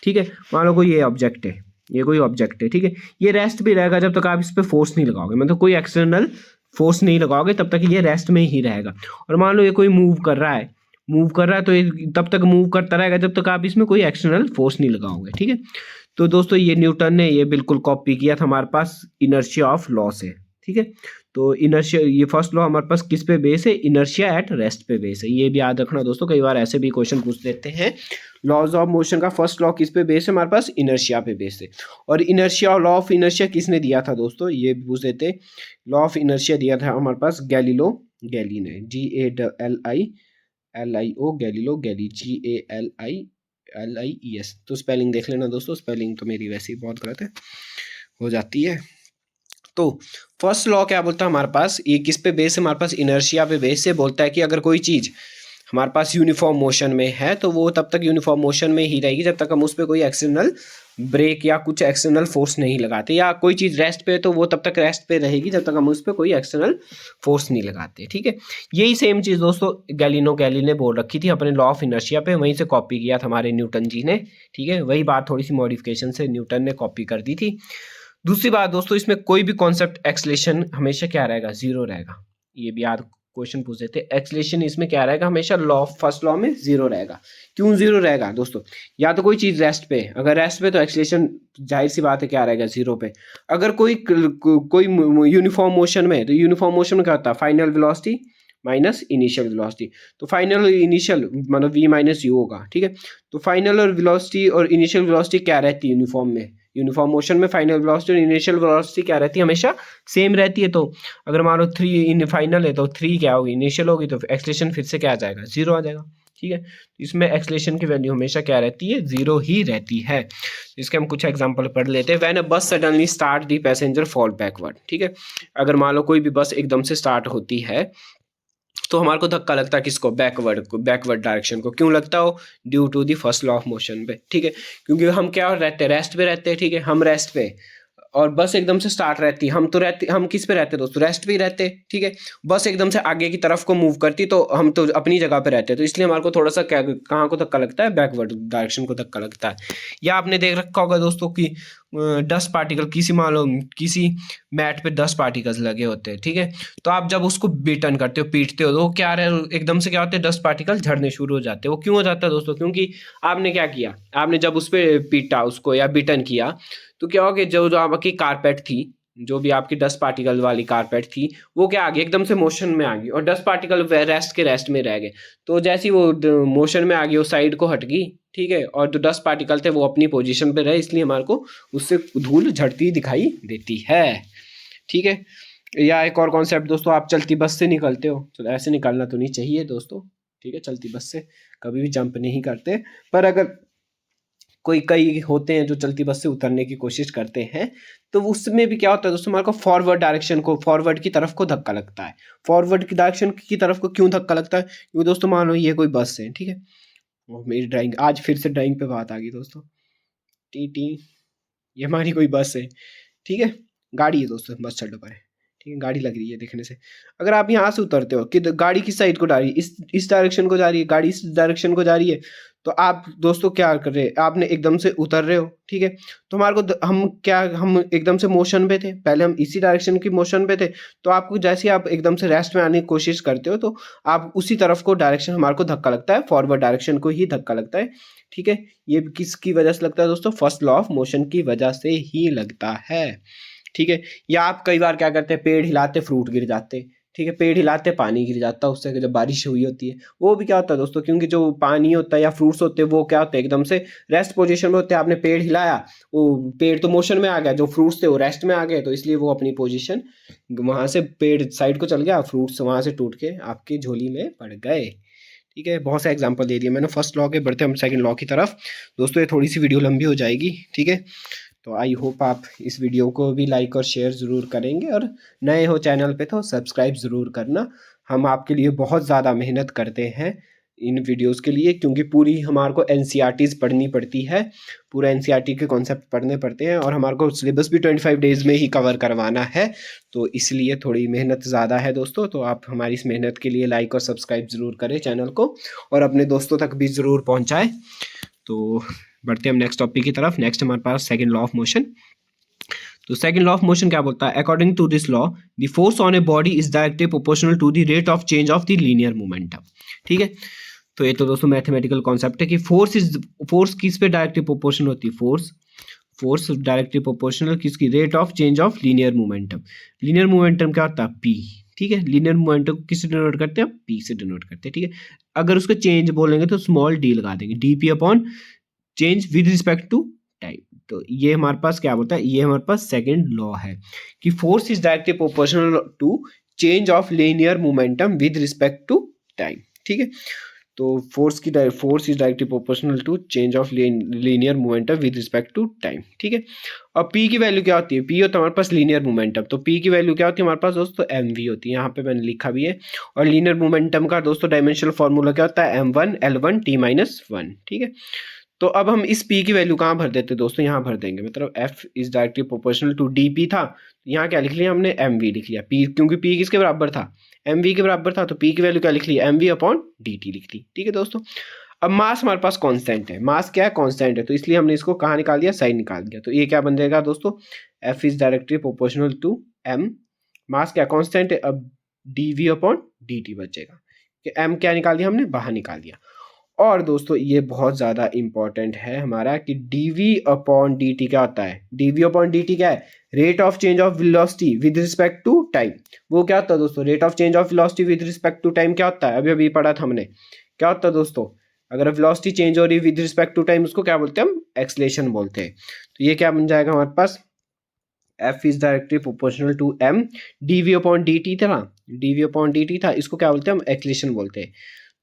ठीक है। मान लो कोई ये ऑब्जेक्ट है, ये कोई ऑब्जेक्ट है, ठीक है। ये रेस्ट भी रहेगा जब तक आप इस पर फोर्स नहीं लगाओगे, मतलब कोई एक्सटर्नल फोर्स नहीं लगाओगे तब तक ये रेस्ट में ही रहेगा। और मान लो ये कोई मूव कर रहा है, तो ये तब तक मूव करता रहेगा जब तक आप इसमें कोई एक्सटर्नल फोर्स नहीं लगाओगे, ठीक है। तो दोस्तों ये न्यूटन ने ये बिल्कुल कॉपी किया था हमारे पास इनर्शिया ऑफ लॉ से, ठीक है। तो इनर्शिया, ये फर्स्ट लॉ हमारे पास किस पे बेस है, इनर्शिया एट रेस्ट पे बेस है। ये भी याद रखना दोस्तों, कई बार ऐसे भी क्वेश्चन पूछ देते हैं। लॉज ऑफ मोशन का फर्स्ट लॉ किस पे बेस है हमारे पास, इनर्शिया पे बेस है। और इनर्शिया, लॉ ऑफ इनर्शिया किसने दिया था दोस्तों, ये भी पूछ देते। लॉ ऑफ इनर्शिया दिया था हमारे पास गैलीलो गैली ने, GALILIO गैलीलो गैली, GALILIES। तो स्पेलिंग देख लेना दोस्तों, स्पेलिंग तो मेरी वैसे ही बहुत गलत है, हो जाती है। तो फर्स्ट लॉ क्या बोलता है हमारे पास, ये किस पे बेस है हमारे पास, इनर्शिया पे बेस से बोलता है कि अगर कोई चीज़ हमारे पास यूनिफॉर्म मोशन में है तो वो तब तक यूनिफॉर्म मोशन में ही रहेगी जब तक हम उस पर कोई एक्सटर्नल ब्रेक या कुछ एक्सटर्नल फोर्स नहीं लगाते, या कोई चीज़ रेस्ट पे तो वो तब तक रेस्ट पे रहेगी जब तक हम उस पर कोई एक्सटर्नल फोर्स नहीं लगाते। ठीक है, यही सेम चीज़ दोस्तों गैलीली ने बोल रखी थी अपने लॉ ऑफ इनर्शिया पे, वहीं से कॉपी किया था हमारे न्यूटन जी ने। ठीक है, वही बात थोड़ी सी मॉडिफिकेशन से न्यूटन ने कॉपी कर दी थी। दूसरी बात दोस्तों, इसमें कोई भी कॉन्सेप्ट एक्सलेशन हमेशा क्या रहेगा, जीरो रहेगा। ये भी याद क्वेश्चन पूछ देते, एक्सलेशन इसमें क्या रहेगा, हमेशा लॉ फर्स्ट लॉ में जीरो रहेगा। क्यों जीरो रहेगा दोस्तों, या तो कोई चीज रेस्ट पे, अगर रेस्ट पे तो एक्सलेशन जाहिर सी बात है क्या रहेगा, जीरो पे। अगर कोई यूनिफॉर्म मोशन में, तो यूनिफॉर्म मोशन में क्या होता है, final velocity minus initial velocity. तो फाइनल इनिशियल मतलब v माइनस यू होगा। ठीक है, तो फाइनल और वेलोसिटी और इनिशियल वेलोसिटी क्या रहती है यूनिफॉर्म में, यूनिफॉर्म मोशन में फाइनल वेलोसिटी और इनिशियल वेलोसिटी क्या रहती है, हमेशा सेम रहती है। तो अगर मान लो 3 इन फाइनल है तो 3 क्या होगी, इनिशियल होगी, तो एक्सलेशन फिर से क्या आ जाएगा, जीरो आ जाएगा। ठीक है, इसमें एक्सलेशन की वैल्यू हमेशा क्या रहती है, जीरो ही रहती है। इसके हम कुछ एग्जांपल पढ़ लेते हैं। व्हेन अ बस suddenly start the passenger fall backward. ठीक है, अगर मान लो कोई भी बस एकदम से स्टार्ट होती है तो हमारे को धक्का लगता है किसको, बैकवर्ड डायरेक्शन को। क्यों लगता हो, due to the first law of motion पे। ठीक है, क्योंकि हम क्या रहते हैं, रेस्ट पे रहते हैं। ठीक है, हम रेस्ट पे, और बस एकदम से स्टार्ट रहती, हम किस पे रहते दोस्तों, रेस्ट पे ही रहते। ठीक है, बस एकदम से आगे की तरफ को मूव करती तो हम तो अपनी जगह पे रहते, तो इसलिए हमारे को थोड़ा सा क्या, कहाँ को धक्का लगता है, बैकवर्ड डायरेक्शन को धक्का लगता है। या आपने देख रखा होगा दोस्तों कि 10 पार्टिकल किसी मैट पे 10 पार्टिकल्स लगे होते हैं। ठीक है, तो आप जब उसको बीटन करते हो, पीटते हो, तो वो क्या रहे, एकदम से क्या होते हैं, 10 पार्टिकल झड़ने शुरू हो जाते हैं। वो क्यों हो जाता है दोस्तों, क्योंकि आपने क्या किया, आपने जब उस पर पीटा उसको या बीटन किया, तो क्या होगा, जो आपकी कारपेट थी, जो भी आपकी 10 पार्टिकल वाली कारपेट थी, वो क्या आ गई, एकदम से मोशन में आ गई, और 10 पार्टिकल रेस्ट में रह गए। तो जैसे वो मोशन में आ गई, वो साइड को हट गई। ठीक है, और जो 10 पार्टिकल थे वो अपनी पोजीशन पे रहे, इसलिए हमारे को उससे धूल झड़ती दिखाई देती है। ठीक है, या एक और कॉन्सेप्ट दोस्तों, आप चलती बस से निकलते हो, तो ऐसे निकलना तो नहीं चाहिए दोस्तों। ठीक है, चलती बस से कभी भी जंप नहीं करते, पर अगर कई होते हैं जो चलती बस से उतरने की कोशिश करते हैं, तो उसमें भी क्या होता है दोस्तों, हमारे को फॉरवर्ड की तरफ को धक्का लगता है। फॉरवर्ड की डायरेक्शन की तरफ को क्यों धक्का लगता है, क्योंकि दोस्तों मान लो ये कोई बस है। ठीक है, वो मेरी ड्राइंग, आज फिर से ड्राइंग पे बात आ गई दोस्तों। टी टी, ये हमारी कोई बस है। ठीक है, गाड़ी है दोस्तों, बस अड्डे पर है। ठीक है, गाड़ी लग रही है देखने से। अगर आप यहाँ से उतरते हो कि गाड़ी किस साइड को जा रही है, इस डायरेक्शन को जा रही है, गाड़ी इस डायरेक्शन को जा रही है, तो आप दोस्तों क्या कर रहे हैं, आपने एकदम से उतर रहे हो। ठीक है, तो हमारे को हम एकदम से मोशन पे थे, पहले हम इसी डायरेक्शन की मोशन पे थे, तो आपको जैसे आप एकदम से रेस्ट में आने की कोशिश करते हो, तो आप उसी तरफ को डायरेक्शन हमारे को धक्का लगता है, फॉरवर्ड डायरेक्शन को ही धक्का लगता है। ठीक है, ये किसकी वजह से लगता है दोस्तों, फर्स्ट लॉ ऑफ मोशन की वजह से ही लगता है। ठीक है, या आप कई बार क्या करते हैं, पेड़ हिलाते फ्रूट गिर जाते। ठीक है, पेड़ हिलाते पानी गिर जाता है उससे, जब बारिश हुई होती है, वो भी क्या होता है दोस्तों, क्योंकि जो पानी होता है या फ्रूट्स होते हैं वो क्या होते हैं, एकदम से रेस्ट पोजीशन में होते हैं। आपने पेड़ हिलाया, वो पेड़ तो मोशन में आ गया, जो फ्रूट्स थे वो रेस्ट में आ गए, तो इसलिए वो अपनी पोजीशन, वहां से पेड़ साइड को चल गया, फ्रूट्स वहां से टूट के आपकी झोली में पड़ गए। ठीक है, बहुत से एग्जाम्पल दे दिए मैंने फर्स्ट लॉ के, बढ़ते हम सेकंड लॉ की तरफ। दोस्तों ये थोड़ी सी वीडियो लंबी हो जाएगी। ठीक है, तो आई होप आप इस वीडियो को भी लाइक और शेयर ज़रूर करेंगे, और नए हो चैनल पे तो सब्सक्राइब ज़रूर करना। हम आपके लिए बहुत ज़्यादा मेहनत करते हैं इन वीडियोस के लिए, क्योंकि पूरी हमारे को एनसीईआरटीज़ पढ़नी पड़ती है, पूरा एनसीईआरटी के कॉन्सेप्ट पढ़ने पड़ते हैं, और हमारे को सिलेबस भी 25 डेज़ में ही कवर करवाना है, तो इसलिए थोड़ी मेहनत ज़्यादा है दोस्तों। तो आप हमारी इस मेहनत के लिए लाइक और सब्सक्राइब ज़रूर करें चैनल को, और अपने दोस्तों तक भी ज़रूर पहुँचाएँ। तो बढ़ते हैं हम नेक्स्ट टॉपिक की तरफ। नेक्स्ट हमारे पास सेकंड लॉ ऑफ मोशन। तो सेकंड लॉ ऑफ मोशन क्या बोलता है, according to this law the force on a body is directly proportional to the rate of change of the linear momentum. ठीक है, तो ये तो दोस्तों मैथमेटिकल कॉन्सेप्ट है कि फोर्स किस पे डायरेक्टली प्रोपोर्शनल होती है, फोर्स डायरेक्टली प्रोपोर्शनल किसकी, rate of change of linear momentum. Linear momentum क्या होता है, पी। ठीक है, लीनियर मोमेंटम किससे डिनोट करते हैं, पी से डिनोट करते हैं। ठीक है, अगर उसका चेंज बोलेंगे तो स्मॉल डी लगा देंगे, D P upon change with respect to time. तो ये हमारे पास क्या बोलता है, ये हमारे पास सेकंड लॉ है कि force is directly proportional to change of linear momentum with respect to time. ठीक है, तो force is directly proportional to change of linear momentum with respect to time, ठीक है। अब पी की वैल्यू क्या होती है, पी होता है हमारे पास लीनियर मोमेंटम, तो पी की वैल्यू क्या होती है हमारे पास दोस्तों, एम वी होती है, यहाँ पे मैंने लिखा भी है। और लीनियर मोमेंटम का दोस्तों डायमेंशनल फॉर्मूला क्या होता है, m1 L1 T-1, ठीक है। तो अब हम इस p की वैल्यू कहाँ भर देते हैं दोस्तों, यहाँ भर देंगे, मतलब f is directly proportional to dp था, यहाँ क्या लिख लिया हमने, mv लिख लिया, p क्योंकि p किसके बराबर था, mv के बराबर था, तो p की वैल्यू क्या लिख ली, mv/dt लिख ली, ठीक है दोस्तों। अब मास हमारे पास कांस्टेंट है, मास क्या है, कांस्टेंट है, तो इसलिए हमने इसको कहाँ निकाल दिया, साइड निकाल दिया, तो ये क्या बन जाएगा दोस्तों, f is directly proportional to m, mass क्या कांस्टेंट है, अब dv/dt बचेगा, m क्या निकाल दिया हमने, बाहर निकाल दिया। और दोस्तों ये बहुत ज़्यादा इंपॉर्टेंट है हमारा कि dv/dt क्या होता है, dv/dt क्या है, rate of change of velocity with respect to time. वो क्या होता है दोस्तों, rate of change of velocity with respect to time क्या होता है, अभी अभी पढ़ा था हमने, क्या होता है दोस्तों, अगर वेलोसिटी चेंज हो रही है विद रिस्पेक्ट टू टाइम, उसको क्या बोलते हैं हम, एक्सलेशन बोलते हैं। तो ये क्या बन जाएगा हमारे पास, f is directly proportional to m, dv/dt था, dv/dt था, इसको क्या बोलते हैं हम, एक्सलेशन बोलते हैं।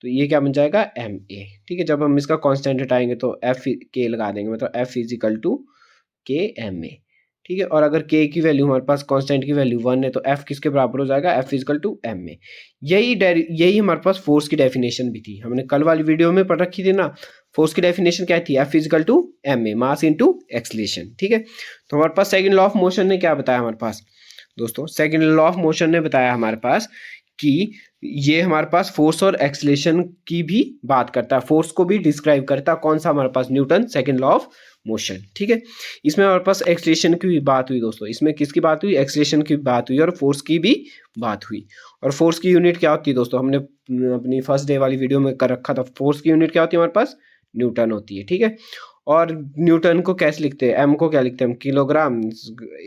तो ये क्या बन जाएगा, एम ए, ठीक है। जब हम इसका कांस्टेंट हटाएंगे तो एफ के लगा देंगे, मतलब एफ इज इक्वल टू के एम ए, ठीक है। और अगर के की वैल्यू हमारे पास कांस्टेंट की वैल्यू 1 है तो एफ किसके बराबर हो जाएगा, F is equal to M A. यही हमारे पास फोर्स की डेफिनेशन भी थी, हमने कल वाली वीडियो में पढ़ रखी थी ना, फोर्स की डेफिनेशन क्या थी, F is equal to M A, mass into acceleration, ठीक है। तो हमारे पास सेकंड लॉ ऑफ मोशन ने क्या बताया हमारे पास दोस्तों, सेकंड लॉ ऑफ मोशन ने बताया हमारे पास कि ये हमारे पास फोर्स और एक्सलेशन की भी बात करता है, फोर्स को भी डिस्क्राइब करता है, कौन सा हमारे पास, Newton second law of motion, ठीक है। इसमें हमारे पास एक्सलेशन की भी बात हुई दोस्तों, इसमें किसकी बात हुई, एक्सलेशन की बात हुई और फोर्स की भी बात हुई। और फोर्स की यूनिट क्या होती है दोस्तों, हमने अपनी फर्स्ट डे वाली वीडियो में कर रखा था, फोर्स की यूनिट क्या होती है हमारे पास, न्यूटन होती है, ठीक है। और न्यूटन को कैसे लिखते हैं, एम को क्या लिखते हैं हम, किलोग्राम,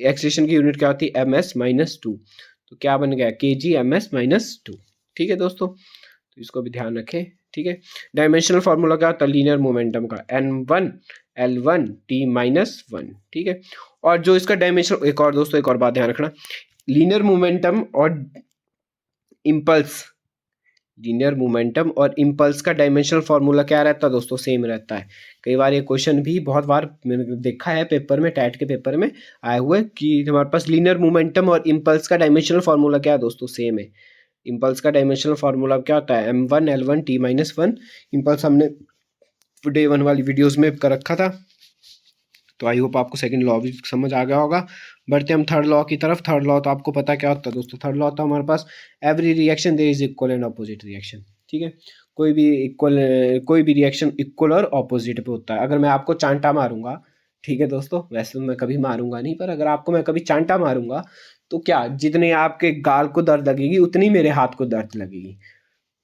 एक्सलेशन की यूनिट क्या होती है, ms-2, तो क्या बन गया, kg/-2, ठीक है दोस्तों। तो इसको भी ध्यान रखें, ठीक है। डायमेंशनल फार्मूला क्या होता है लीनियर मोमेंटम का, n1L1T-1, ठीक है। और जो इसका डायमेंशन, एक और दोस्तों एक और बात ध्यान रखना, लीनियर मोमेंटम और इम्पल्स का डायमेंशनल फार्मूला क्या रहता है दोस्तों, सेम रहता है। कई बार ये क्वेश्चन भी बहुत बार मैंने देखा है पेपर में, टैट के पेपर में आए हुए कि हमारे पास लीनियर मोमेंटम और इम्पल्स का डायमेंशनल फार्मूला क्या है दोस्तों, सेम है। इम्पल्स का डायमेंशनल फार्मूला क्या होता है, m1L1T-1, इम्पल्स हमने डे 1 वाली वीडियोस में कर रखा था। तो आई होप आपको सेकंड लॉ भी समझ आ गया होगा। बढ़ते हम थर्ड लॉ की तरफ। थर्ड लॉ तो आपको पता क्या होता है दोस्तों, थर्ड लॉ तो हमारे पास every reaction there is equal and opposite reaction, ठीक है। कोई भी रिएक्शन इक्वल और ऑपोजिट पे होता है। अगर मैं आपको चांटा मारूंगा, ठीक है दोस्तों, वैसे मैं कभी मारूंगा नहीं, पर अगर आपको मैं कभी चांटा मारूंगा तो क्या, जितने आपके गाल को दर्द लगेगी उतनी मेरे हाथ को दर्द लगेगी।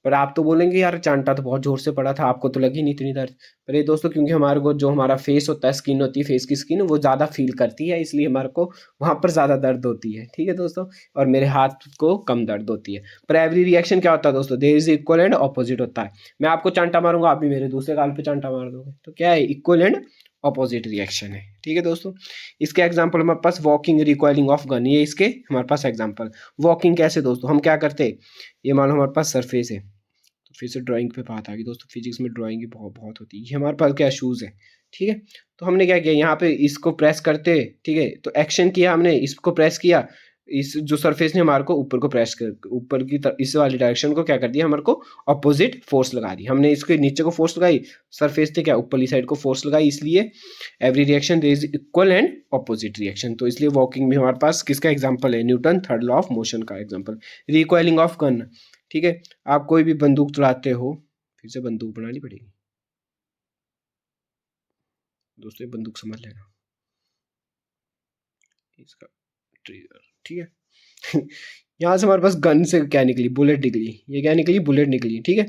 पर आप तो बोलेंगे यार चांटा तो बहुत जोर से पड़ा था, आपको तो लगी नहीं इतनी दर्द। पर ये दोस्तों क्योंकि हमारे को जो हमारा फेस होता है, स्किन होती है, फेस की स्किन वो ज़्यादा फील करती है, इसलिए हमारे को वहाँ पर ज़्यादा दर्द होती है, ठीक है दोस्तों। और मेरे हाथ को कम दर्द होती है। पर एवरी रिएक्शन क्या होता है दोस्तों, there is equal and opposite होता है। मैं आपको चांटा मारूंगा, आप भी मेरे दूसरे गाल पे चांटा मार दोगे, तो क्या है, इक्वल एंड ऑपोजिट रिएक्शन है, ठीक है दोस्तों। इसके एग्जाम्पल हमारे पास वॉकिंग, रिकॉइलिंग ऑफ गन, ये इसके हमारे पास एग्जाम्पल। वॉकिंग कैसे दोस्तों, हम क्या करते, ये मान लो हमारे पास सरफेस है, तो फिर से ड्राइंग पे बात आ गई दोस्तों, फिजिक्स में ड्राइंग की बहुत बहुत होती है। ये हमारे पास क्या शूज़ है, ठीक है। तो हमने क्या किया, यहाँ पे इसको प्रेस करते, ठीक है, तो एक्शन किया हमने, इसको प्रेस किया, इस जो सरफेस ने हमारे को ऊपर को प्रेस कर, ऊपर की तरफ इस वाली डायरेक्शन को क्या कर दिया, हमारे को अपोजिट फोर्स लगा दी। हमने इसके नीचे को फोर्स लगाई, सरफेस से क्या ऊपरली साइड को फोर्स लगाई, इसलिए every reaction there is equal and opposite reaction. तो इसलिए वॉकिंग भी हमारे पास किसका एग्जाम्पल है, Newton third law of motion का एग्जाम्पल। रिकॉइलिंग ऑफ गन, ठीक है, आप कोई भी बंदूक चलाते हो, फिर से बंदूक बनानी पड़ेगी दोस्तों, ये बंदूक समझ लेना, इसका ट्रिगर, ठीक है। यहाँ से हमारे पास गन से क्या निकली, बुलेट निकली, ये क्या निकली, बुलेट निकली, ठीक है।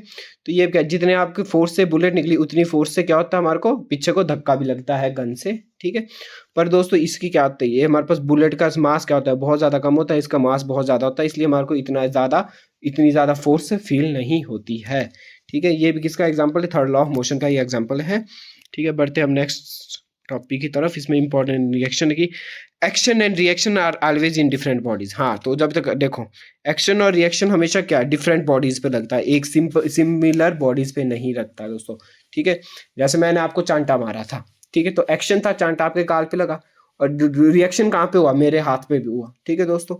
तो ये क्या, जितने आपके फोर्स से बुलेट निकली उतनी फोर्स से क्या होता है, हमारे को पीछे को धक्का भी लगता है गन से, ठीक है। पर दोस्तों इसकी क्या होता है, ये हमारे पास बुलेट का मास क्या होता है, बहुत ज़्यादा कम होता है, इसका मास बहुत ज़्यादा होता है, इसलिए हमारे को इतनी ज़्यादा फोर्स फील नहीं होती है, ठीक है। ये भी किसका एग्जाम्पल है, थर्ड लॉ ऑफ मोशन का ये एग्जाम्पल है, ठीक है। बढ़ते हम नेक्स्ट टॉपिक की तरफ। इसमें इंपॉर्टेंट रिएक्शन की action and reaction are always in different bodies. हाँ, तो जब तक देखो एक्शन और रिएक्शन हमेशा क्या डिफरेंट बॉडीज पे लगता है, एक सिमिलर बॉडीज पे नहीं लगता दोस्तों। ठीक है, जैसे मैंने आपको चांटा मारा था, ठीक है, तो एक्शन था चांटा आपके गाल पे लगा, और रिएक्शन कहाँ पे हुआ, मेरे हाथ पे भी हुआ। ठीक है दोस्तों,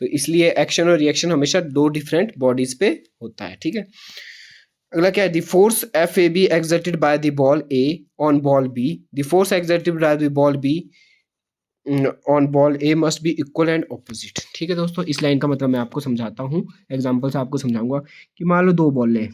तो इसलिए एक्शन और रिएक्शन हमेशा दो डिफरेंट बॉडीज पे होता है। ठीक है, अगला क्या है, the force F A B exerted by the ball A on ball B, the force exerted by the ball B on ball A must be equal and opposite. ठीक है दोस्तों, इस लाइन का मतलब मैं आपको समझाता हूँ, एग्जाम्पल से आपको समझाऊंगा कि मान लो दो बॉल है,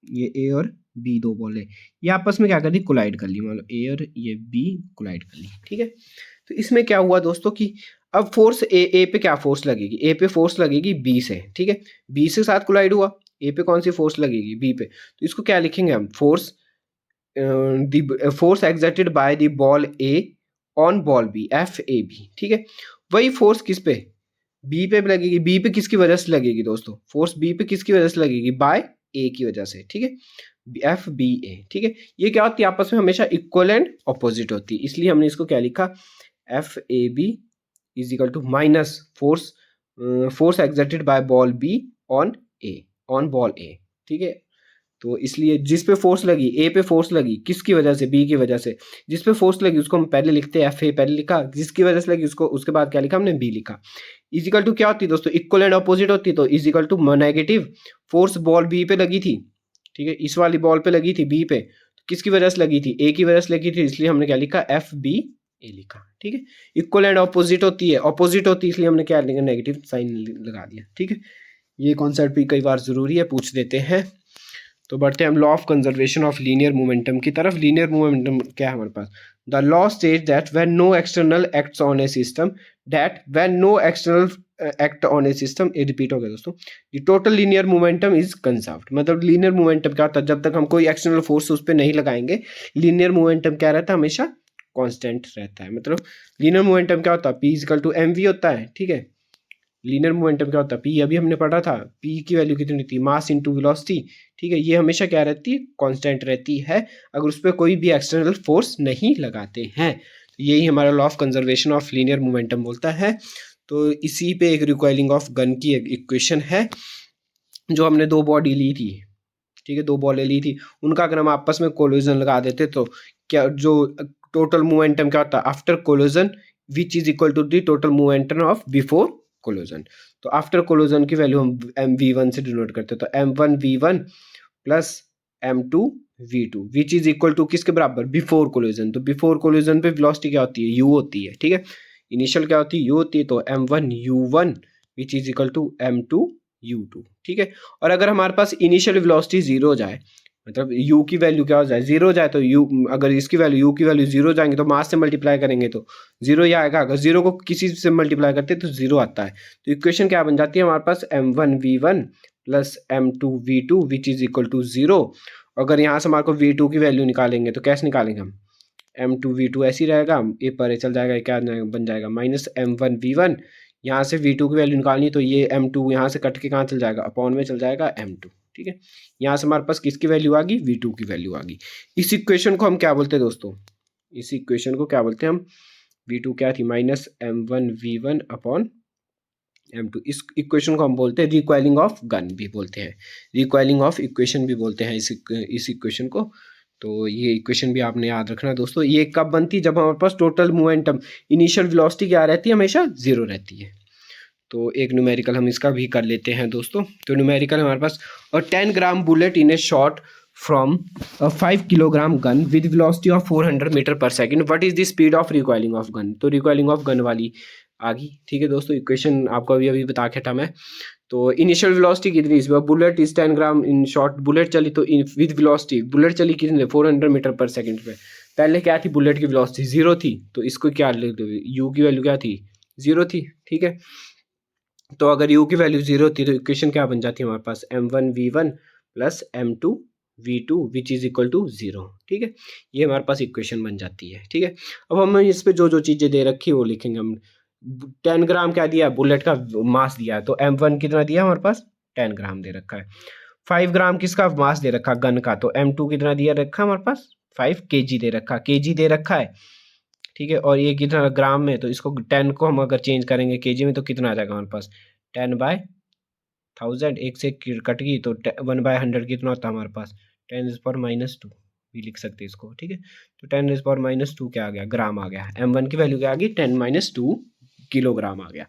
ये ए और बी दो बॉल है, ये आपस में क्या कर दी, कोलाइड कर ली, मान लो ए और ये बी कोलाइड कर ली। ठीक है, तो इसमें क्या हुआ दोस्तों कि अब फोर्स ए पे क्या फोर्स लगेगी, ए पे फोर्स लगेगी बी से। ठीक है, बी से साथ कोलाइड हुआ, ए पे कौन सी फोर्स लगेगी, बी पे, तो इसको क्या लिखेंगे हम, force the force exerted by the ball A on ball B, F A B. ठीक है, वही फोर्स किस पे, बी पे लगेगी, बी पे किसकी वजह से लगेगी दोस्तों, फोर्स बी पे किसकी वजह से लगेगी, बाय ए की वजह से। ठीक है, एफ बी ए। ठीक है, ये क्या होती है, आपस में हमेशा इक्वल एंड ऑपोजिट होती है, इसलिए हमने इसको क्या लिखा, F A B is equal to minus force exerted by ball B on A, on ball A. ठीक है, तो इसलिए जिस पे फोर्स लगी, ए पे फोर्स लगी किसकी वजह से, बी की वजह से, जिस पे फोर्स लगी उसको हम पहले लिखते हैं एफ ए, पहले लिखा, जिसकी वजह से लगी उसको उसके बाद क्या लिखा हमने, बी लिखा। इजिकल टू क्या होती है दोस्तों, इक्वल एंड ऑपोजिट होती है, तो is equal to negative force ball B पे लगी थी। ठीक है, इस वाली बॉल पे लगी थी बी पे, तो किसकी वजह से लगी थी, ए की वजह से लगी थी, इसलिए हमने क्या लिखा, एफ बी ए लिखा। ठीक है, इक्वल एंड ऑपोजिट होती है, ऑपोजिट होती है, इसलिए हमने क्या लिखा, नेगेटिव साइन लगा दिया। ठीक है, ये कॉन्सेप्ट भी कई बार जरूरी है, पूछ देते हैं। तो बढ़ते हैं हम law of conservation of linear momentum की तरफ। लीनियर मोमेंटम क्या है हमारे पास, the law state that when no external acts on a system, that when no external act on a system, ये रिपीट हो गया दोस्तों, the total linear momentum is conserved. मतलब लीनियर मोमेंटम क्या होता है, जब तक हम कोई एक्सटर्नल फोर्स उस पर नहीं लगाएंगे, लीनियर मोमेंटम क्या रहता है, हमेशा कांस्टेंट रहता है। मतलब लीनियर मोमेंटम क्या होता है, P equal to M V होता है। ठीक है, लीनियर मोमेंटम क्या होता है, पी अभी हमने पढ़ा था, पी की वैल्यू कितनी थी, मास इनटू वेलोसिटी। ठीक है, ये हमेशा क्या रहती है, कांस्टेंट रहती है, अगर उस पर कोई भी एक्सटर्नल फोर्स नहीं लगाते हैं। तो यही हमारा law of conservation of linear momentum बोलता है। तो इसी पे एक रिकॉइलिंग ऑफ गन की एक इक्वेशन है, जो हमने दो बॉडी ली थी। ठीक है, दो बॉलें ली थी, उनका अगर हम आपस में कोलिजन लगा देते तो क्या, जो टोटल मोमेंटम क्या होता है after collision, which is equal to the total momentum of before collision. तो आफ्टर कोलिजन की वैल्यू हम एम वी वन से डिनोट करते हैं, तो M one we one plus M two we two, which is equal to किसके बराबर, before collision. तो बिफोर कोलिजन पे वेलोसिटी क्या होती है, यू होती है। ठीक है, इनिशियल क्या होती है, यू होती है, तो M one U one which is equal to M two U two. ठीक है, और अगर हमारे पास इनिशियल वेलोसिटी जीरो हो जाए, मतलब u की वैल्यू क्या हो जाए, जीरो हो जाए, तो u, अगर इसकी वैल्यू u की वैल्यू जीरो हो जाएंगे तो मास से मल्टीप्लाई करेंगे तो जीरो ही आएगा, अगर जीरो को किसी से मल्टीप्लाई करते हैं तो जीरो आता है। तो इक्वेशन क्या बन जाती है हमारे पास, m one we one plus M two we two which is equal to zero. अगर यहाँ से हमारे को वी टू की वैल्यू निकालेंगे तो कैसे निकालेंगे हम, एम टू वी टू ऐसे ही रहेगा, ए पर चल जाएगा, क्या बन जाएगा, minus M one we one, यहाँ से वी टू की वैल्यू निकालनी, तो ये एम टू यहाँ से कट के कहाँ चल जाएगा, अपॉन में चल जाएगा एम टू। ठीक है, यहाँ से हमारे पास किसकी वैल्यू आ गई, वी टू की वैल्यू आ गई। इस इक्वेशन को हम क्या बोलते हैं दोस्तों, इस इक्वेशन को क्या बोलते हैं हम, वी टू क्या थी, minus M one we one upon M two. इस इक्वेशन को हम बोलते हैं रिकॉइलिंग ऑफ गन भी बोलते हैं, रिकॉइलिंग ऑफ इक्वेशन भी बोलते हैं इस इक्वेशन को। तो ये इक्वेशन भी आपने याद रखना दोस्तों। ये कब बनती है, जब हमारे पास टोटल मोमेंटम, इनिशियल वेलोसिटी क्या रहती है, हमेशा जीरो रहती है। तो एक न्यूमेरिकल हम इसका भी कर लेते हैं दोस्तों। तो न्यूमेरिकल हमारे पास, और 10 gram bullet in a shot from 5 kilogram gun with velocity of 400 metre per second, what is the speed of recoiling of gun. तो रिकॉइलिंग ऑफ गन वाली आ गई। ठीक है दोस्तों, इक्वेशन आपको अभी अभी बता के हटा मैं। तो इनिशियल वेलोसिटी कितनी, इस बार bullet is 10 gram in shot, bullet चली तो विद वेलोसिटी, बुलेट चली कितने 400 मीटर पर सेकंड पे। पहले क्या थी, बुलेट की वेलोसिटी जीरो थी, तो इसको क्या यू की वैल्यू क्या थी, जीरो थी। ठीक है, तो अगर u की वैल्यू जीरो थी तो इक्वेशन क्या बन जाती है हमारे पास, m one we one plus M two we two which is equal to zero. ठीक है, ये हमारे पास इक्वेशन बन जाती है। ठीक है, अब हम इस पे जो जो चीज़ें दे रखी है वो लिखेंगे हम। 10 ग्राम क्या दिया, बुलेट का मास दिया है, तो एम वन कितना दिया हमारे पास, 10 ग्राम दे रखा है। 5 ग्राम किसका मास दे रखा गन का, तो एम टू कितना दिया रखा हमारे पास, 5 kg दे रखा, kg दे रखा है। ठीक है। और ये कितना ग्राम में, तो इसको 10 को हम अगर चेंज करेंगे केजी में तो कितना आ जाएगा हमारे पास 10/1000। एक से कट गई तो 1/100 कितना होता है हमारे पास 10⁻², भी लिख सकते हैं इसको। ठीक है, तो 10⁻² क्या आ गया, ग्राम आ गया। m1 की वैल्यू क्या आ गई 10⁻² किलोग्राम आ गया।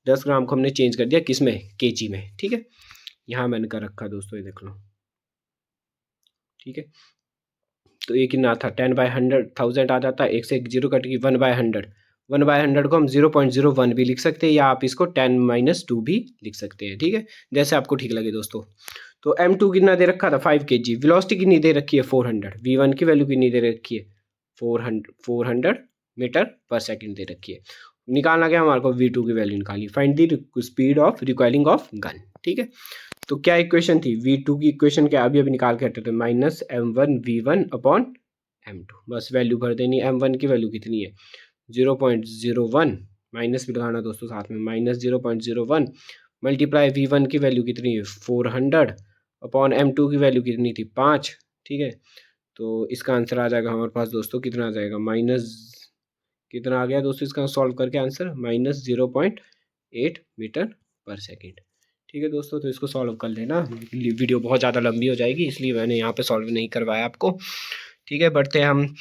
10 ग्राम को हमने चेंज कर दिया किस में, केजी में। ठीक है, यहाँ मैंने कर रखा दोस्तों, ये देख लो। ठीक है, तो ये कितना था 10/100 आ जाता है। एक से एक जीरो कट गई 1/100। 1/100 को हम 0.01 भी लिख सकते हैं, या आप इसको 10⁻² भी लिख सकते हैं। ठीक है, जैसे आपको ठीक लगे दोस्तों। तो m2 कितना दे रखा था 5 kg। वेलोसिटी कितनी दे रखी है 400। v1 की वैल्यू कितनी दे रखी है 400 मीटर पर सेकंड दे रखी है। निकालना क्या हमारे को, v2 की वैल्यू निकाली। Find the speed of recoiling of gun. ठीक है, तो क्या इक्वेशन थी, v2 की इक्वेशन क्या अभी अभी निकाल के हटे थे, -m1v1/m2। बस वैल्यू भर देनी। m1 की वैल्यू कितनी है 0.01, माइनस भी लगाना दोस्तों साथ में, -0.01 मल्टीप्लाई v1 की वैल्यू कितनी है 400/m2 की वैल्यू कितनी थी 5। ठीक है, तो इसका आंसर आ जाएगा हमारे पास दोस्तों, कितना आ जाएगा माइनस, कितना आ गया दोस्तों इसका सॉल्व करके आंसर -0.8 मीटर पर सेकेंड। ठीक है दोस्तों, तो इसको सॉल्व कर लेना, वीडियो बहुत ज़्यादा लंबी हो जाएगी इसलिए मैंने यहाँ पे सॉल्व नहीं करवाया आपको। ठीक है, बढ़ते हैं हम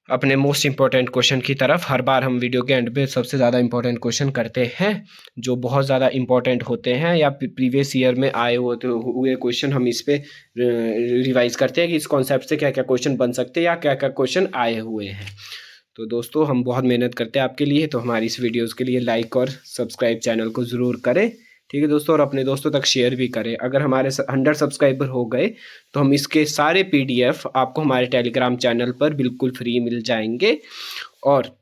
अपने मोस्ट इंपॉर्टेंट क्वेश्चन की तरफ। हर बार हम वीडियो के एंड पे सबसे ज़्यादा इंपॉर्टेंट क्वेश्चन करते हैं, जो बहुत ज़्यादा इंपॉर्टेंट होते हैं या प्रीवियस ईयर में आए हुए क्वेश्चन हम इस पे रिवाइज करते हैं कि इस कॉन्सेप्ट से क्या क्या क्वेश्चन बन सकते हैं या क्या क्या क्वेश्चन आए हुए हैं। तो दोस्तों हम बहुत मेहनत करते हैं आपके लिए, तो हमारी इस वीडियोज़ के लिए लाइक और सब्सक्राइब चैनल को ज़रूर करें। ठीक है दोस्तों, और अपने दोस्तों तक शेयर भी करें। अगर हमारे 100 सब्सक्राइबर हो गए तो हम इसके सारे PDF आपको हमारे टेलीग्राम चैनल पर बिल्कुल फ्री मिल जाएंगे, और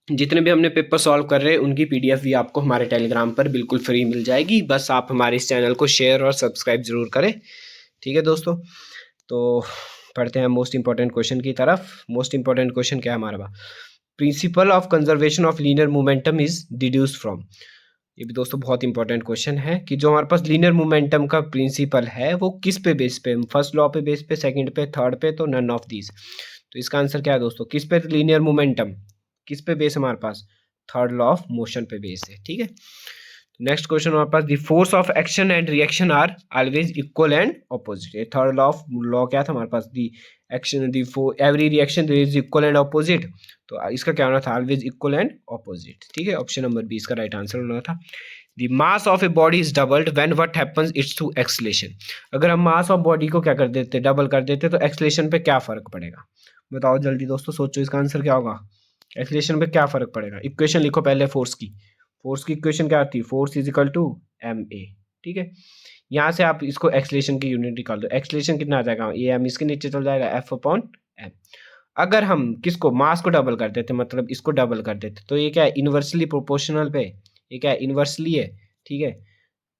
जितने भी हमने पेपर सॉल्व कर रहे हैं उनकी PDF भी आपको हमारे टेलीग्राम पर बिल्कुल फ्री मिल जाएगी। बस आप हमारे इस चैनल को शेयर और सब्सक्राइब जरूर करें। ठीक है दोस्तों, तो पढ़ते हैं मोस्ट इंपॉर्टेंट क्वेश्चन की तरफ। मोस्ट इंपॉर्टेंट क्वेश्चन क्या है हमारा, principle of conservation of linear momentum is deduced from. ये भी दोस्तों बहुत इंपॉर्टेंट क्वेश्चन है कि जो हमारे पास लीनियर मोमेंटम का प्रिंसिपल है वो किस पे बेस पे, फर्स्ट लॉ पे बेस पे, सेकंड पे, थर्ड पे, तो नन ऑफ दीज। तो इसका आंसर क्या है दोस्तों, किस पे लीनियर मोमेंटम, किस पे बेस हमारे पास, थर्ड लॉ ऑफ मोशन पे बेस है। ठीक है, नेक्स्ट क्वेश्चन हमारे पास, the force of action and reaction are always equal and opposite. ये थर्ड लॉ ऑफ लॉ क्या था हमारे पास, the action the every reaction is equal and opposite. तो इसका क्या होना था, ऑलवेज इक्वल एंड ऑपोजिट। ठीक है, ऑप्शन नंबर बी इसका राइट आंसर होना था। The mass of a body is doubled when what happens its to acceleration. अगर हम मास ऑफ बॉडी को क्या कर देते, डबल कर देते, तो एक्सलेशन पे क्या फर्क पड़ेगा, बताओ जल्दी दोस्तों सोचो, इसका आंसर क्या होगा, एक्सलेशन पे क्या फर्क पड़ेगा। इक्वेशन लिखो पहले फोर्स की। फोर्स की इक्वेशन क्या आती है, force is equal to ma। ठीक है, यहाँ से आप इसको एक्सलेशन की यूनिट निकाल दो। एक्सलेशन कितना आ जाएगा, ये m इसके नीचे चल जाएगा F/m। अगर हम किसको, मास को डबल कर देते, मतलब इसको डबल कर देते, तो ये क्या है, इनवर्सली प्रोपोर्शनल पे, ये क्या है, इनवर्सली है। ठीक है,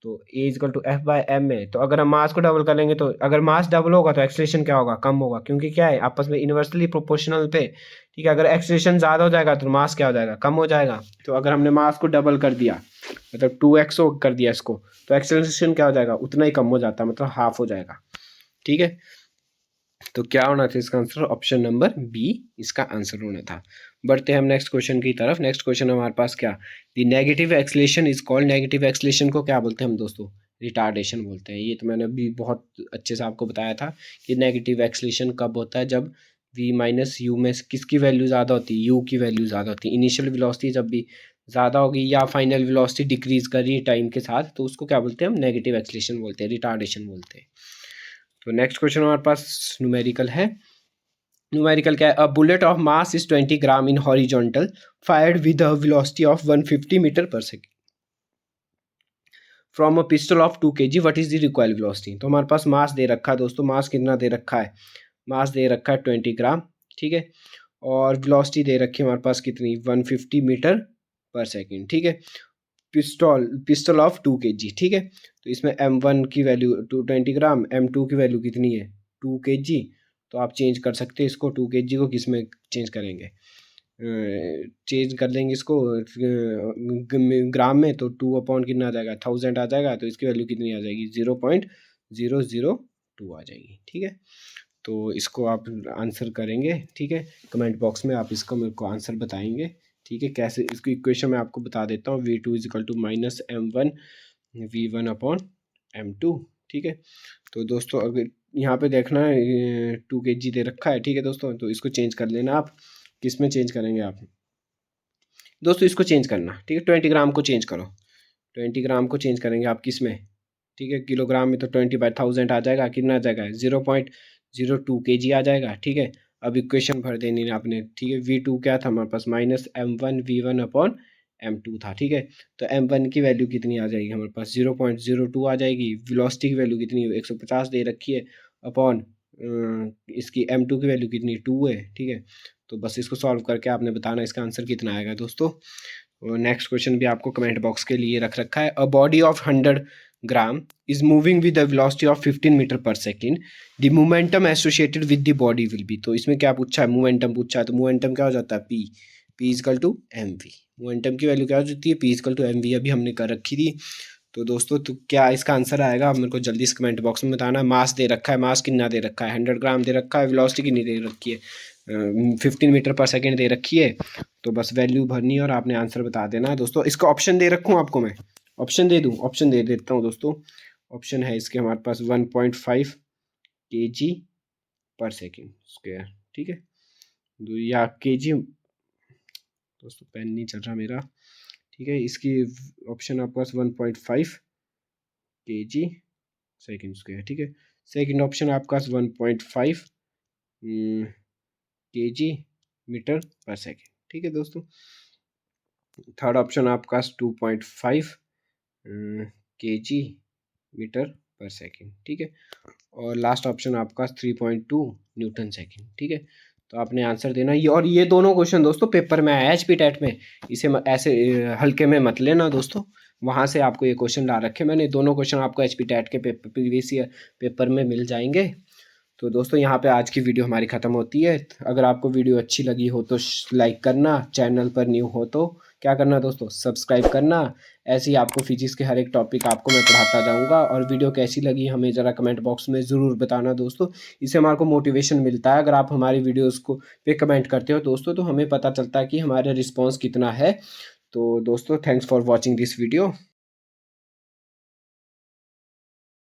तो A इक्वल टू F/m है। तो अगर हम मास को डबल कर लेंगे, तो अगर मास डबल होगा तो एक्सलेशन क्या होगा, कम होगा, क्योंकि क्या है, आपस में इनवर्सली प्रोपोर्शनल पे। ठीक है, अगर एक्सलेशन ज़्यादा हो जाएगा तो मास क्या हो जाएगा, कम हो जाएगा। तो अगर हमने मास को डबल कर दिया, मतलब 2x कर दिया इसको, तो एक्सलेशन क्या हो जाएगा, उतना ही कम हो जाता है, मतलब हाफ हो जाएगा। ठीक है, तो क्या होना था इसका आंसर, ऑप्शन नंबर बी इसका आंसर होना था। बढ़ते हैं हम नेक्स्ट क्वेश्चन की तरफ। नेक्स्ट क्वेश्चन हमारे पास क्या, the negative acceleration is called. Negative acceleration को क्या बोलते हैं हम दोस्तों, रिटार्डेशन बोलते हैं। ये तो मैंने अभी बहुत अच्छे से आपको बताया था कि नेगेटिव एक्सलेशन कब होता है, जब v माइनस यू में किसकी वैल्यू ज़्यादा होती है, u की वैल्यू ज़्यादा होती है। इनिशियल वेलोसिटी जब भी ज़्यादा होगी या फाइनल वेलोसिटी डिक्रीज कर रही है टाइम के साथ, तो उसको क्या बोलते हैं हम, नेगेटिव एक्सलेशन बोलते हैं, रिटार्डेशन बोलते हैं। तो नेक्स्ट क्वेश्चन हमारे पास न्यूमेरिकल है। न्यूमेरिकल क्या है, a bullet of mass is 20 gram in horizontal fired with a velocity of 150 metre per second from a pistol of 2 kg, what is the required velocity. तो हमारे पास मास दे रखा है दोस्तों, मास कितना दे रखा है, मास दे रखा है 20 ग्राम। ठीक है, और वेलोसिटी दे रखी है हमारे पास कितनी, 150 मीटर पर सेकेंड। ठीक है, पिस्टल ऑफ 2 kg। ठीक है, तो इसमें m1 की वैल्यू 20 ग्राम, m2 की वैल्यू कितनी है 2 kg। तो आप चेंज कर सकते हैं इसको, 2 kg को किस में चेंज करेंगे, चेंज कर देंगे इसको ग्राम में, तो 2 अपॉन कितना आ जाएगा 1000 आ जाएगा, तो इसकी वैल्यू कितनी आ जाएगी 0.002 आ जाएगी। ठीक है, तो इसको आप आंसर करेंगे, ठीक है। कमेंट बॉक्स में आप इसका मेरे को आंसर बताएंगे, ठीक है। कैसे इसको इक्वेशन मैं आपको बता देता हूँ, V2 is equal to minus M1 V1 upon M2, ठीक है। तो दोस्तों अगर यहाँ पे देखना है 2 kg दे रखा है, ठीक है दोस्तों, तो इसको चेंज कर लेना आप। किस में चेंज करेंगे आप दोस्तों, इसको चेंज करना, ठीक है। 20 ग्राम को चेंज करो, 20 ग्राम को चेंज करेंगे आप किस में, ठीक है। किलोग्राम में तो 20/1000 आ जाएगा, कितना आ जाएगा 0.02 kg आ जाएगा, ठीक है। अब इक्वेशन भर देनी है आपने, ठीक है। V2 क्या था हमारे पास, minus M1 V1 upon M2 था, ठीक है। तो M1 की वैल्यू कितनी आ जाएगी हमारे पास, 0.02 आ जाएगी। वेलोसिटी की वैल्यू कितनी है, 150 दे रखी है, अपॉन इसकी M2 की वैल्यू कितनी 2 है, ठीक है। तो बस इसको सॉल्व करके आपने बताना इसका आंसर कितना आएगा दोस्तों। नेक्स्ट क्वेश्चन भी आपको कमेंट बॉक्स के लिए रख रखा है। A body of 100 gram is moving with the velocity of 15 metre per second, the momentum associated with the body will be। तो इसमें क्या पूछा है, मोमेंटम पूछा है। तो मोमेंटम क्या हो जाता है, p is equal to mv। Momentum की वैल्यू क्या हो जाती है, p इजकल टू mv, अभी हमने कर रखी थी। तो दोस्तों तो क्या इसका आंसर आएगा, आप मेरे को जल्दी से कमेंट बॉक्स में बताना। मास दे रखा है, मास कितना दे रखा है, 100 ग्राम दे रखा है। वेलोसिटी कितनी दे रखी है, 15 मीटर पर सेकेंड दे रखी है। तो बस वैल्यू भरनी है और आपने आंसर बता देना है दोस्तों। इसका ऑप्शन दे रखूँ आपको, मैं ऑप्शन दे दूँ, ऑप्शन दे देता हूँ दोस्तों। ऑप्शन है इसके हमारे पास 1.5 kg पर सेकेंड स्क्वायर, ठीक है। या kg, दोस्तों पेन नहीं चल रहा मेरा, ठीक है। इसकी ऑप्शन आपके पास 1.5 kg सेकेंड स्क्वायर, ठीक है। सेकेंड ऑप्शन आपका 1.5 kg मीटर पर सेकेंड, ठीक है दोस्तों। थर्ड ऑप्शन आपका 2.5 kg मीटर पर सेकेंड, ठीक है। और लास्ट ऑप्शन आपका 3.2 न्यूटन सेकेंड, ठीक है। तो आपने आंसर देना ये। और ये दोनों क्वेश्चन दोस्तों पेपर में आया HP टेट में, इसे ऐसे हल्के में मत लेना दोस्तों, वहाँ से आपको ये क्वेश्चन ला रखे मैंने। दोनों क्वेश्चन आपको HP टेट के पेपर प्रीवियस ईयर पेपर में मिल जाएंगे। तो दोस्तों यहाँ पे आज की वीडियो हमारी ख़त्म होती है। अगर आपको वीडियो अच्छी लगी हो तो लाइक करना, चैनल पर न्यू हो तो क्या करना दोस्तों, सब्सक्राइब करना। ऐसे ही आपको फिजिक्स के हर एक टॉपिक आपको मैं पढ़ाता जाऊँगा। और वीडियो कैसी लगी हमें ज़रा कमेंट बॉक्स में ज़रूर बताना दोस्तों, इससे हमारे को मोटिवेशन मिलता है। अगर आप हमारी वीडियोज़ को पे कमेंट करते हो दोस्तों, तो हमें पता चलता है कि हमारा रिस्पॉन्स कितना है। तो दोस्तों thanks for watching this video.